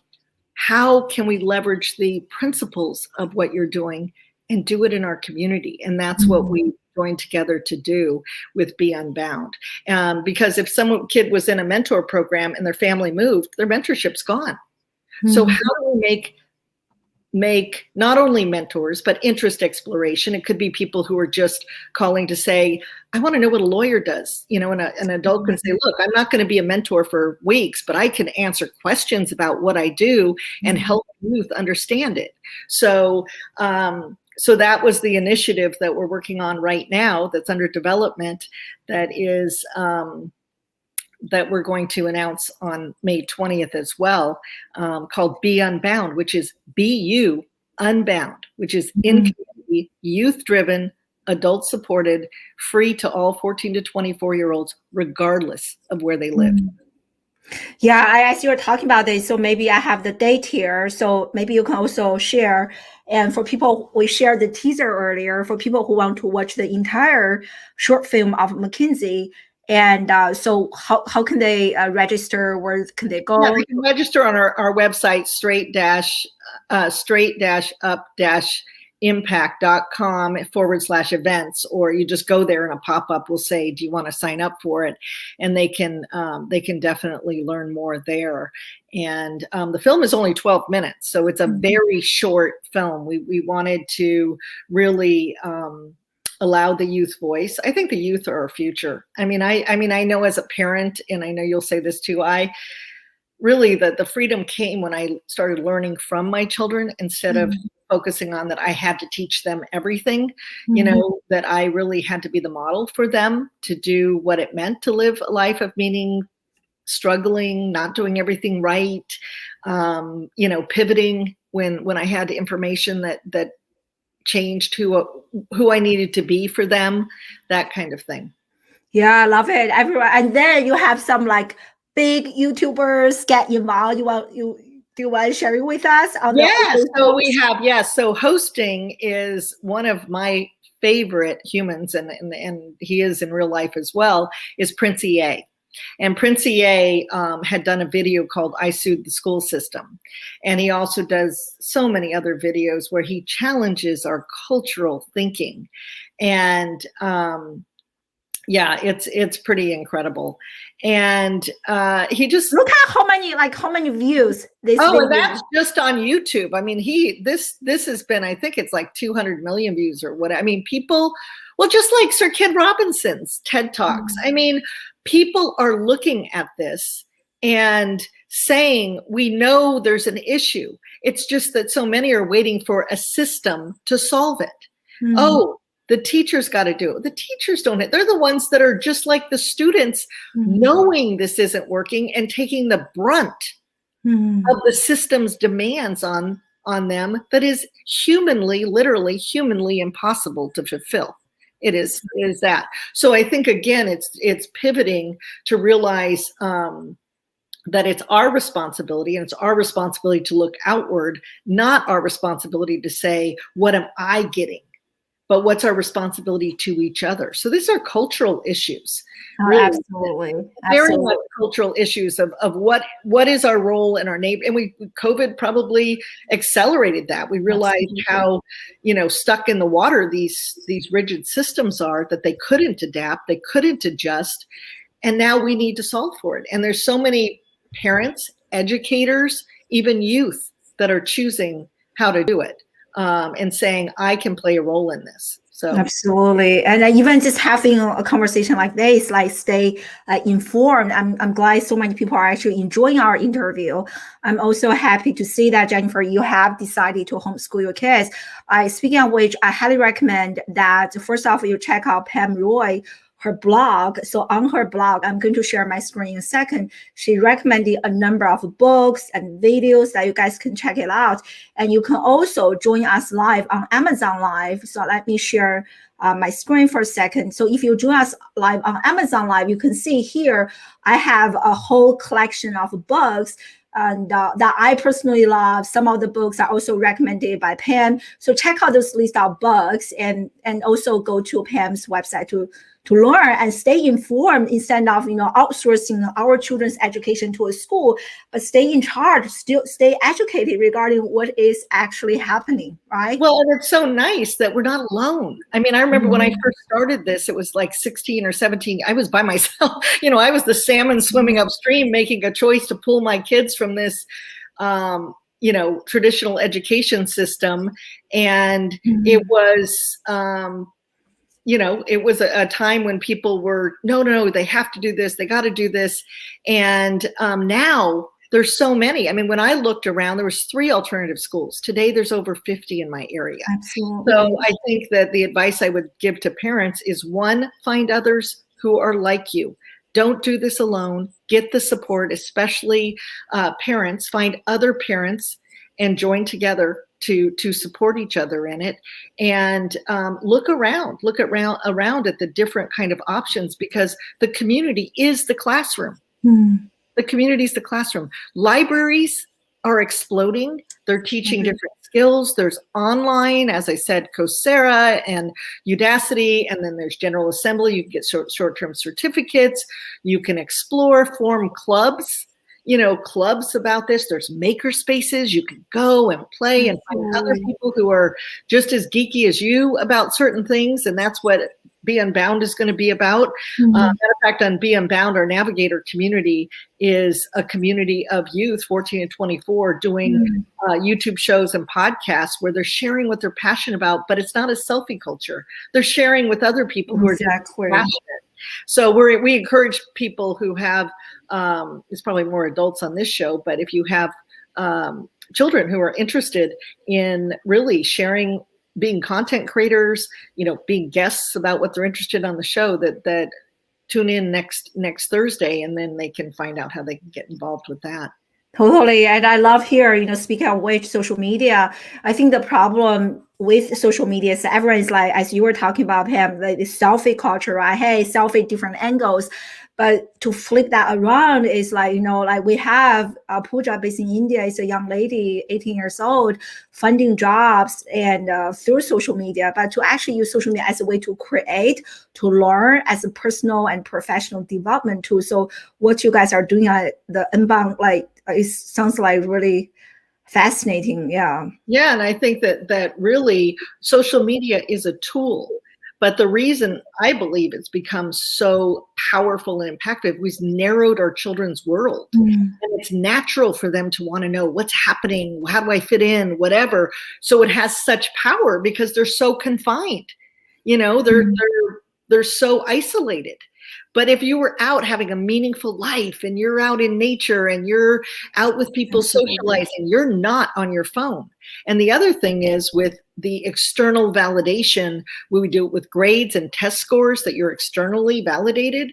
Speaker 2: How can we leverage the principles of what you're doing and do it in our community? And that's what we joined together to do with Be Unbound. Because if some kid was in a mentor program and their family moved, their mentorship's gone. So how do we make not only mentors, but interest exploration? It could be people who are just calling to say, I want to know what a lawyer does. You know, and an adult can say, look, I'm not going to be a mentor for weeks, but I can answer questions about what I do and help youth understand it. So that was the initiative that we're working on right now that's under development, that is that we're going to announce on May 20th as well, called Be Unbound, which is BU Unbound, which is in community, youth-driven, adult-supported, free to all 14 to 24-year-olds, regardless of where they live.
Speaker 1: Yeah, as you were talking about this, so maybe I have the date here. So maybe you can also share. And for people, we shared the teaser earlier, for people who want to watch the entire short film of McKinsey. And so how can they register? Where can they go?
Speaker 2: Yeah, they can register on our website, straight-up-impact.com/events, or you just go there and a pop-up will say, do you want to sign up for it? And they can definitely learn more there. And the film is only 12 minutes, so it's a very short film. We wanted to really allow the youth voice. I think the youth are our future. I mean, I know as a parent, and I know you'll say this too, really the freedom came when I started learning from my children instead of focusing on that I had to teach them everything, that I really had to be the model for them to do what it meant to live a life of meaning, struggling, not doing everything right, pivoting when I had information that changed who I needed to be for them, that kind of thing.
Speaker 1: Yeah, I love it. Everyone. And then you have some like big YouTubers get involved. Do you want to share it with us?
Speaker 2: So hosting is one of my favorite humans, and he is in real life as well, is Prince EA. And Prince EA had done a video called I Sued the School System. And he also does so many other videos where he challenges our cultural thinking. And it's pretty incredible. And he just
Speaker 1: look at how many views this video.
Speaker 2: And that's just on YouTube. I mean, this has been, I think it's like 200 million views or what. I mean, people, well, just like Sir Ken Robinson's TED Talks. I mean, people are looking at this and saying, we know there's an issue. It's just that so many are waiting for a system to solve it. Oh, the teachers got to do it. The teachers don't. They're the ones that are just like the students, knowing this isn't working and taking the brunt of the system's demands on them that is literally humanly impossible to fulfill. It is that. So I think, again, it's pivoting to realize that it's our responsibility, and it's our responsibility to look outward, not our responsibility to say, what am I getting? But what's our responsibility to each other? So these are cultural issues.
Speaker 1: Really, absolutely.
Speaker 2: Very much cultural issues of what is our role in our neighbor. And COVID probably accelerated that. We realized how, stuck in the water these rigid systems are, that they couldn't adapt, they couldn't adjust. And now we need to solve for it. And there's so many parents, educators, even youth that are choosing how to do it. And saying, I can play a role in this. So
Speaker 1: absolutely. And even just having a conversation like this, like stay informed. I'm glad so many people are actually enjoying our interview. I'm also happy to see that, Jennifer, you have decided to homeschool your kids. Speaking of which, I highly recommend that, first off, you check out Pam Roy, her blog. So on her blog, I'm going to share my screen in a second. She recommended a number of books and videos that you guys can check it out. And you can also join us live on Amazon Live. So let me share my screen for a second. So if you join us live on Amazon Live, you can see here, I have a whole collection of books and that I personally love. Some of the books are also recommended by Pam. So check out this list of books and also go to Pam's website to learn and stay informed instead of outsourcing our children's education to a school, but stay in charge, still stay educated regarding what is actually happening, right?
Speaker 2: Well, and it's so nice that we're not alone. I mean, I remember when I first started this, it was like 16 or 17. I was by myself. I was the salmon swimming upstream, making a choice to pull my kids from this traditional education system. And it was it was a time when people were, no, they have to do this. They got to do this. And now there's so many. I mean, when I looked around, there was 3 alternative schools. Today, there's over 50 in my area.
Speaker 1: Absolutely.
Speaker 2: So I think that the advice I would give to parents is, 1, find others who are like you. Don't do this alone. Get the support, especially parents. Find other parents and join together to support each other in it, and look around at the different kind of options, because the community is the classroom. The community is the classroom. Libraries are exploding. They're teaching different skills. There's online, as I said, Coursera and Udacity, and then there's General Assembly. You can get short-term certificates. You can explore, form clubs, clubs about this. There's maker spaces. You can go and play and find other people who are just as geeky as you about certain things. And that's what Be Unbound is going to be about. Matter of fact, on Be Unbound, our Navigator community is a community of youth, 14 and 24, doing YouTube shows and podcasts where they're sharing what they're passionate about, but it's not a selfie culture. They're sharing with other people who are passionate. So we encourage people who have, it's probably more adults on this show, but if you have children who are interested in really sharing, being content creators, being guests about what they're interested on the show, that tune in next Thursday, and then they can find out how they can get involved with that.
Speaker 1: Totally. And I love here, speaking of which, social media, I think the problem with social media is everyone is like, as you were talking about, Pam, the selfie culture, right? Hey, selfie, different angles. But to flip that around is like, like we have Pooja based in India, is a young lady, 18 years old, funding jobs and through social media, but to actually use social media as a way to create, to learn, as a personal and professional development tool. So what you guys are doing at the Unbound, it sounds like really fascinating. Yeah.
Speaker 2: Yeah. And I think that really social media is a tool. But the reason I believe it's become so powerful and impactful, we've narrowed our children's world. And it's natural for them to want to know what's happening, how do I fit in, whatever. So it has such power because they're so confined. They're so isolated. But if you were out having a meaningful life and you're out in nature and you're out with people socializing, you're not on your phone. And the other thing is with the external validation, we would do it with grades and test scores that you're externally validated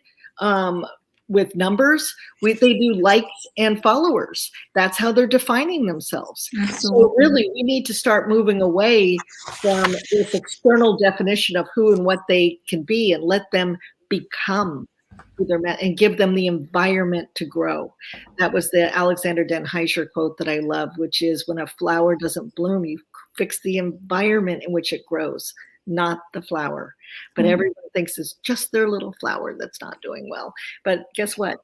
Speaker 2: with numbers. They do likes and followers. That's how they're defining themselves. Absolutely. So really, we need to start moving away from this external definition of who and what they can be and let them become who they're meant and give them the environment to grow. That was the Alexander Den Heiser quote that I love, which is, when a flower doesn't bloom, you fix the environment in which it grows, not the flower. But everyone thinks it's just their little flower that's not doing well. But guess what?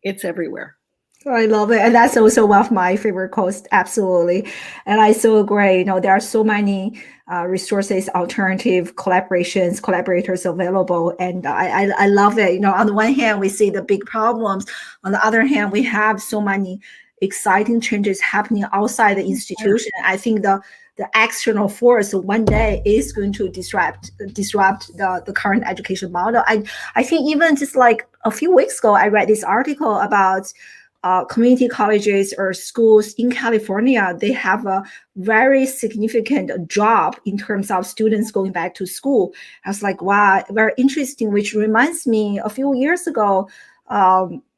Speaker 2: It's everywhere.
Speaker 1: I love it. And that's also one of my favorite quotes. Absolutely. And I so agree. There are so many resources, alternative collaborators available. And I love it. On the one hand, we see the big problems. On the other hand, we have so many exciting changes happening outside the institution. I think the external force one day is going to disrupt the current education model. I think even just like a few weeks ago, I read this article about community colleges or schools in California. They have a very significant drop in terms of students going back to school. I was like, wow, very interesting, which reminds me a few years ago,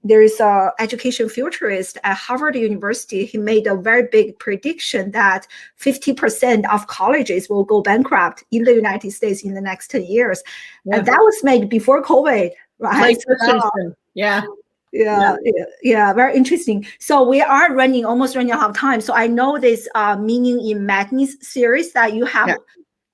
Speaker 1: there is an education futurist at Harvard University. He made a very big prediction that 50% of colleges will go bankrupt in the United States in the next 10 years. Yeah. And that was made before COVID, right? Yeah, very interesting. So we are almost running out of time. So I know this Meaning in Madness series that you have. Yeah.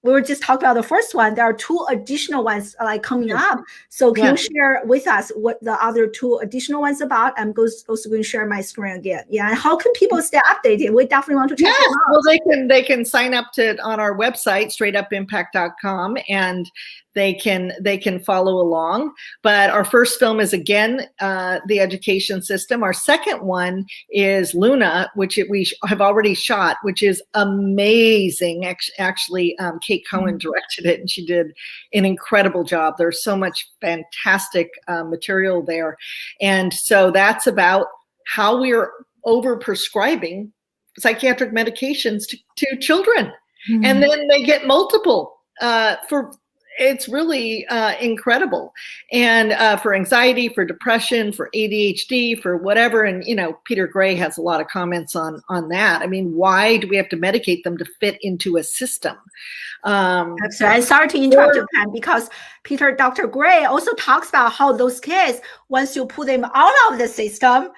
Speaker 1: We were just talking about the first one. There are 2 additional ones coming up. So can you share with us what the other 2 additional ones about? I'm also going to share my screen again. Yeah, and how can people stay updated? We definitely want to check them out.
Speaker 2: Well, they can sign up on our website, straightupimpact.com, and they can follow along. But our first film is, again, the education system. Our second one is Luna, which we have already shot, which is amazing. Actually, Kate Cohen directed it, and she did an incredible job. There's so much fantastic material there. And so that's about how we are over-prescribing psychiatric medications to children. And then they get multiple it's really incredible. And for anxiety, for depression, for ADHD, for whatever. And, Peter Gray has a lot of comments on that. I mean, why do we have to medicate them to fit into a system?
Speaker 1: I'm sorry to interrupt you, Pam, because Dr. Gray also talks about how those kids, once you put them out of the system,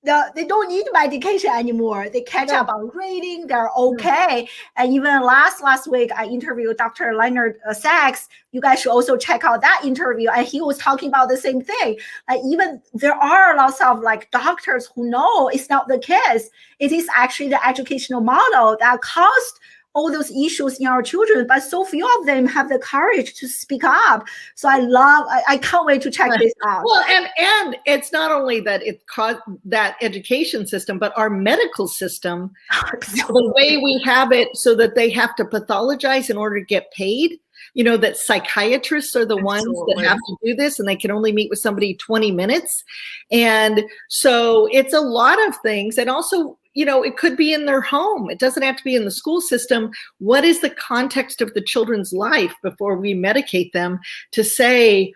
Speaker 1: they don't need medication anymore. They catch up on reading. They're okay. And even last week, I interviewed Dr. Leonard Sachs. You guys should also check out that interview. And he was talking about the same thing. Like even there are lots of like doctors who know it's not the kids. It is actually the educational model that caused all those issues in our children, but so few of them have the courage to speak up. So I can't wait to check this out.
Speaker 2: Well, and it's not only that it caused that education system, but our medical system, the way we have it so that they have to pathologize in order to get paid, you know, that psychiatrists are the ones that have to do this and they can only meet with somebody 20 minutes. And so it's a lot of things. And also, you know, it could be in their home. It doesn't have to be in the school system. What is the context of the children's life before we medicate them to say,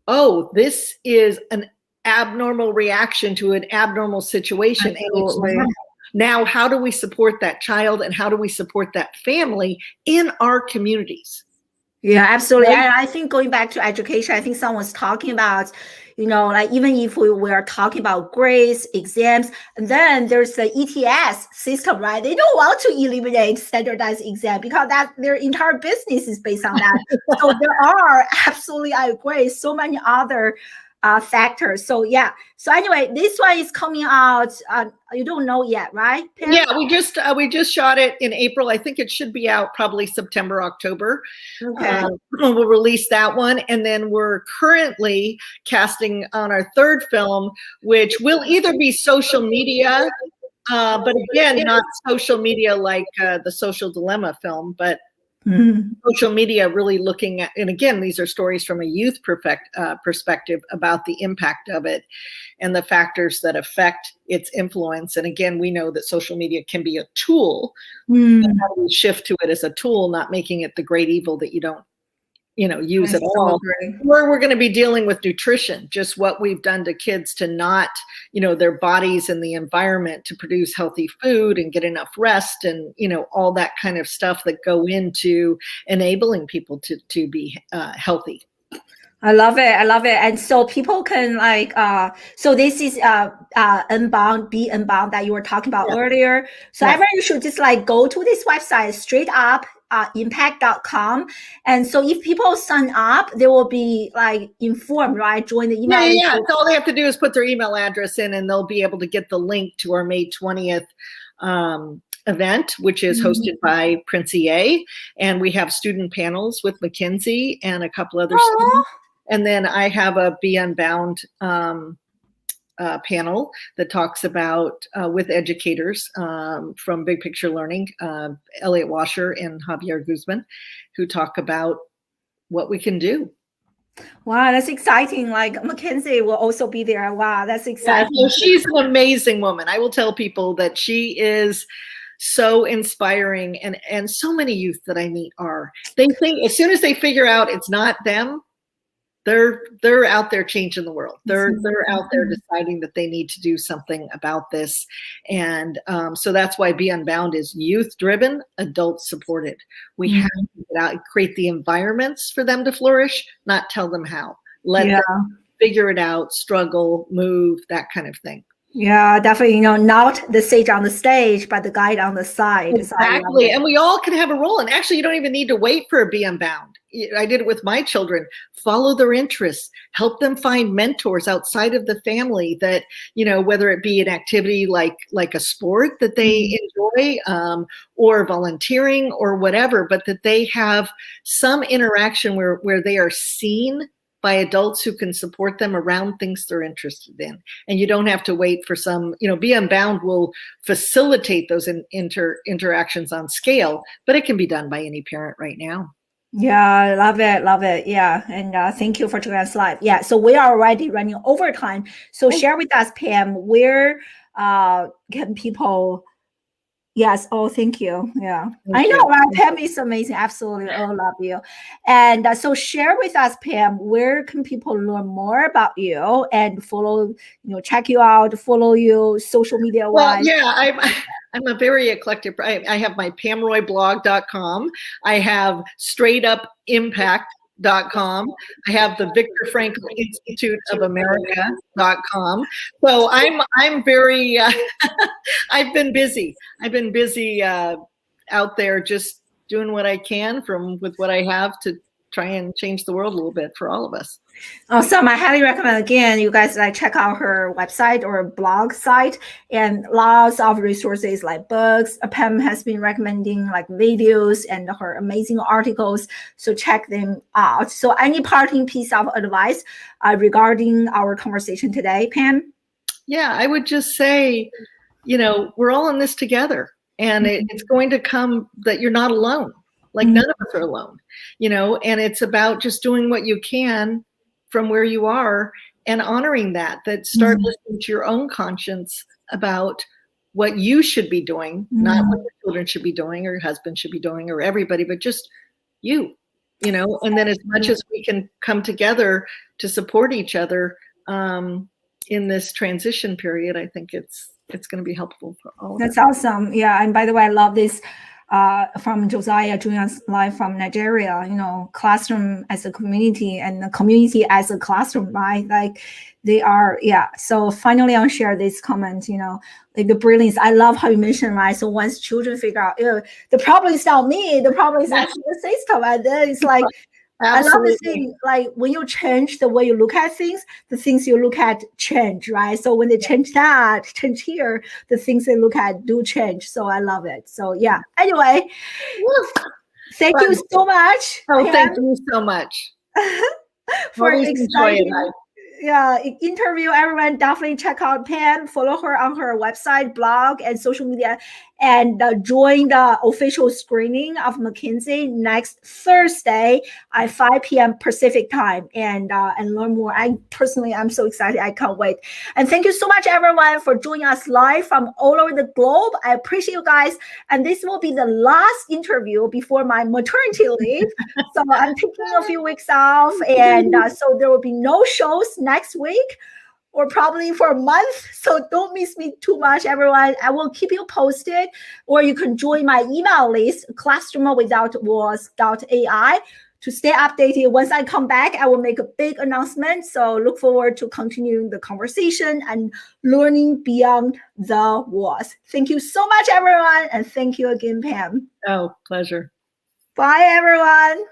Speaker 2: oh, this is an abnormal reaction to an abnormal situation.
Speaker 1: Absolutely.
Speaker 2: And now, how do we support that child and how do we support that family in our communities?
Speaker 1: Yeah, absolutely. And I think going back to education, I think someone's talking about, you know, like even if we were talking about grades, exams, and then there's the ETS system, right? They don't want to eliminate standardized exam because that their entire business is based on that. So there are absolutely, I agree, so many other factors. So yeah. So anyway, this one is coming out. You don't know yet, right, Pam?
Speaker 2: Yeah, we just shot it in April. I think it should be out probably September, October.
Speaker 1: Okay.
Speaker 2: We'll release that one, and then we're currently casting on our third film, which will either be social media, but again, not social media like the Social Dilemma film, but social media really looking at, and again, these are stories from a youth perspective about the impact of it and the factors that affect its influence. And again, we know that social media can be a tool. And how do we shift to it as a tool, not making it the great evil that you don't, you know, use at all. Where we're going to be dealing with nutrition, just what we've done to kids to not, you know, their bodies and the environment to produce healthy food and get enough rest and, you know, all that kind of stuff that go into enabling people to be healthy.
Speaker 1: I love it. I love it. And so people can like, so this is Unbound, Be Unbound that you were talking about earlier. So everyone should just like go to this website straight up, impact.com. And so if people sign up, they will be like informed, right? Join the email.
Speaker 2: Yeah. So all they have to do is put their email address in and they'll be able to get the link to our May 20th event, which is hosted by Prince EA. And we have student panels with McKinsey and a couple other students. And then I have a Be Unbound panel that talks about with educators from Big Picture Learning, Elliot Washer and Javier Guzman, who talk about what we can do.
Speaker 1: Wow, that's exciting. Like McKinsey will also be there. Wow, that's exciting.
Speaker 2: Yeah, so she's an amazing woman. I will tell people that she is so inspiring, and so many youth that I meet they think as soon as they figure out it's not them, they're out there changing the world. They're out there deciding that they need to do something about this. And so that's why Be Unbound is youth driven, adult supported. We have to get out and create the environments for them to flourish, not tell them how. Let them figure it out, struggle, move, that kind of thing.
Speaker 1: Yeah, definitely. You know, not the sage on the stage, but the guide on the side.
Speaker 2: Exactly. And we all can have a role. And actually, you don't even need to wait for a Be Unbound. I did it with my children. Follow their interests. Help them find mentors outside of the family that, you know, whether it be an activity like a sport that they enjoy or volunteering or whatever, but that they have some interaction where they are seen by adults who can support them around things they're interested in. And you don't have to wait for some, you know, Be Unbound will facilitate those interactions on scale, but it can be done by any parent right now.
Speaker 1: Yeah, love it. Love it. Yeah. And thank you for joining us live. Yeah. So we are already running overtime. So share with us, Pam, where can people... Yes. Oh, thank you. Yeah. I know, right? Pam is amazing. Absolutely. Oh, love you. And so share with us, Pam, where can people learn more about you and follow, you know, check you out, follow you social media wise?
Speaker 2: Well, yeah, I'm a very eclectic. I have my PamRoyblog.com. I have Straight Up Impact Frankl.com. I have the Viktor Frankl Institute of America.com. So I'm very, I've been busy. I've been busy out there just doing what I can with what I have to try and change the world a little bit for all of us.
Speaker 1: Awesome. I highly recommend, again, you guys check out her website or blog site, and lots of resources like books. Pam has been recommending like videos and her amazing articles. So check them out. So any parting piece of advice regarding our conversation today, Pam?
Speaker 2: Yeah, I would just say, we're all in this together, and it's going to come that you're not alone. Like none of us are alone, and it's about just doing what you can from where you are and honoring that start listening to your own conscience about what you should be doing, not what your children should be doing or your husband should be doing or everybody, but just you, and then as much as we can come together to support each other in this transition period, I think it's going to be helpful for all of us.
Speaker 1: That's awesome. Yeah. And by the way, I love this from Josiah joining us live from Nigeria, classroom as a community and the community as a classroom, right? Like they are, yeah. So finally, I'll share this comment, like the brilliance. I love how you mentioned, right? So once children figure out, the problem is not me, the problem is actually the system. And then it's like,
Speaker 2: Absolutely.
Speaker 1: I love the thing, like when you change the way you look at things, the things you look at change, right? So when they change here, the things they look at do change. So I love it. So yeah, anyway, thank you so much.
Speaker 2: Oh,
Speaker 1: Pam,
Speaker 2: thank you so much.
Speaker 1: for exciting interview. Everyone definitely check out Pam, follow her on her website, blog, and social media, and join the official screening of McKinsey next Thursday at 5 p.m. Pacific time, and learn more. I'm so excited. I can't wait. And thank you so much, everyone, for joining us live from all over the globe. I appreciate you guys. And this will be the last interview before my maternity leave. So I'm taking a few weeks off, and so there will be no shows next week, or probably for a month. So don't miss me too much, everyone. I will keep you posted, or you can join my email list, classroomwithoutwalls.ai, to stay updated. Once I come back, I will make a big announcement. So look forward to continuing the conversation and learning beyond the walls. Thank you so much, everyone. And thank you again, Pam.
Speaker 2: Oh, pleasure.
Speaker 1: Bye, everyone.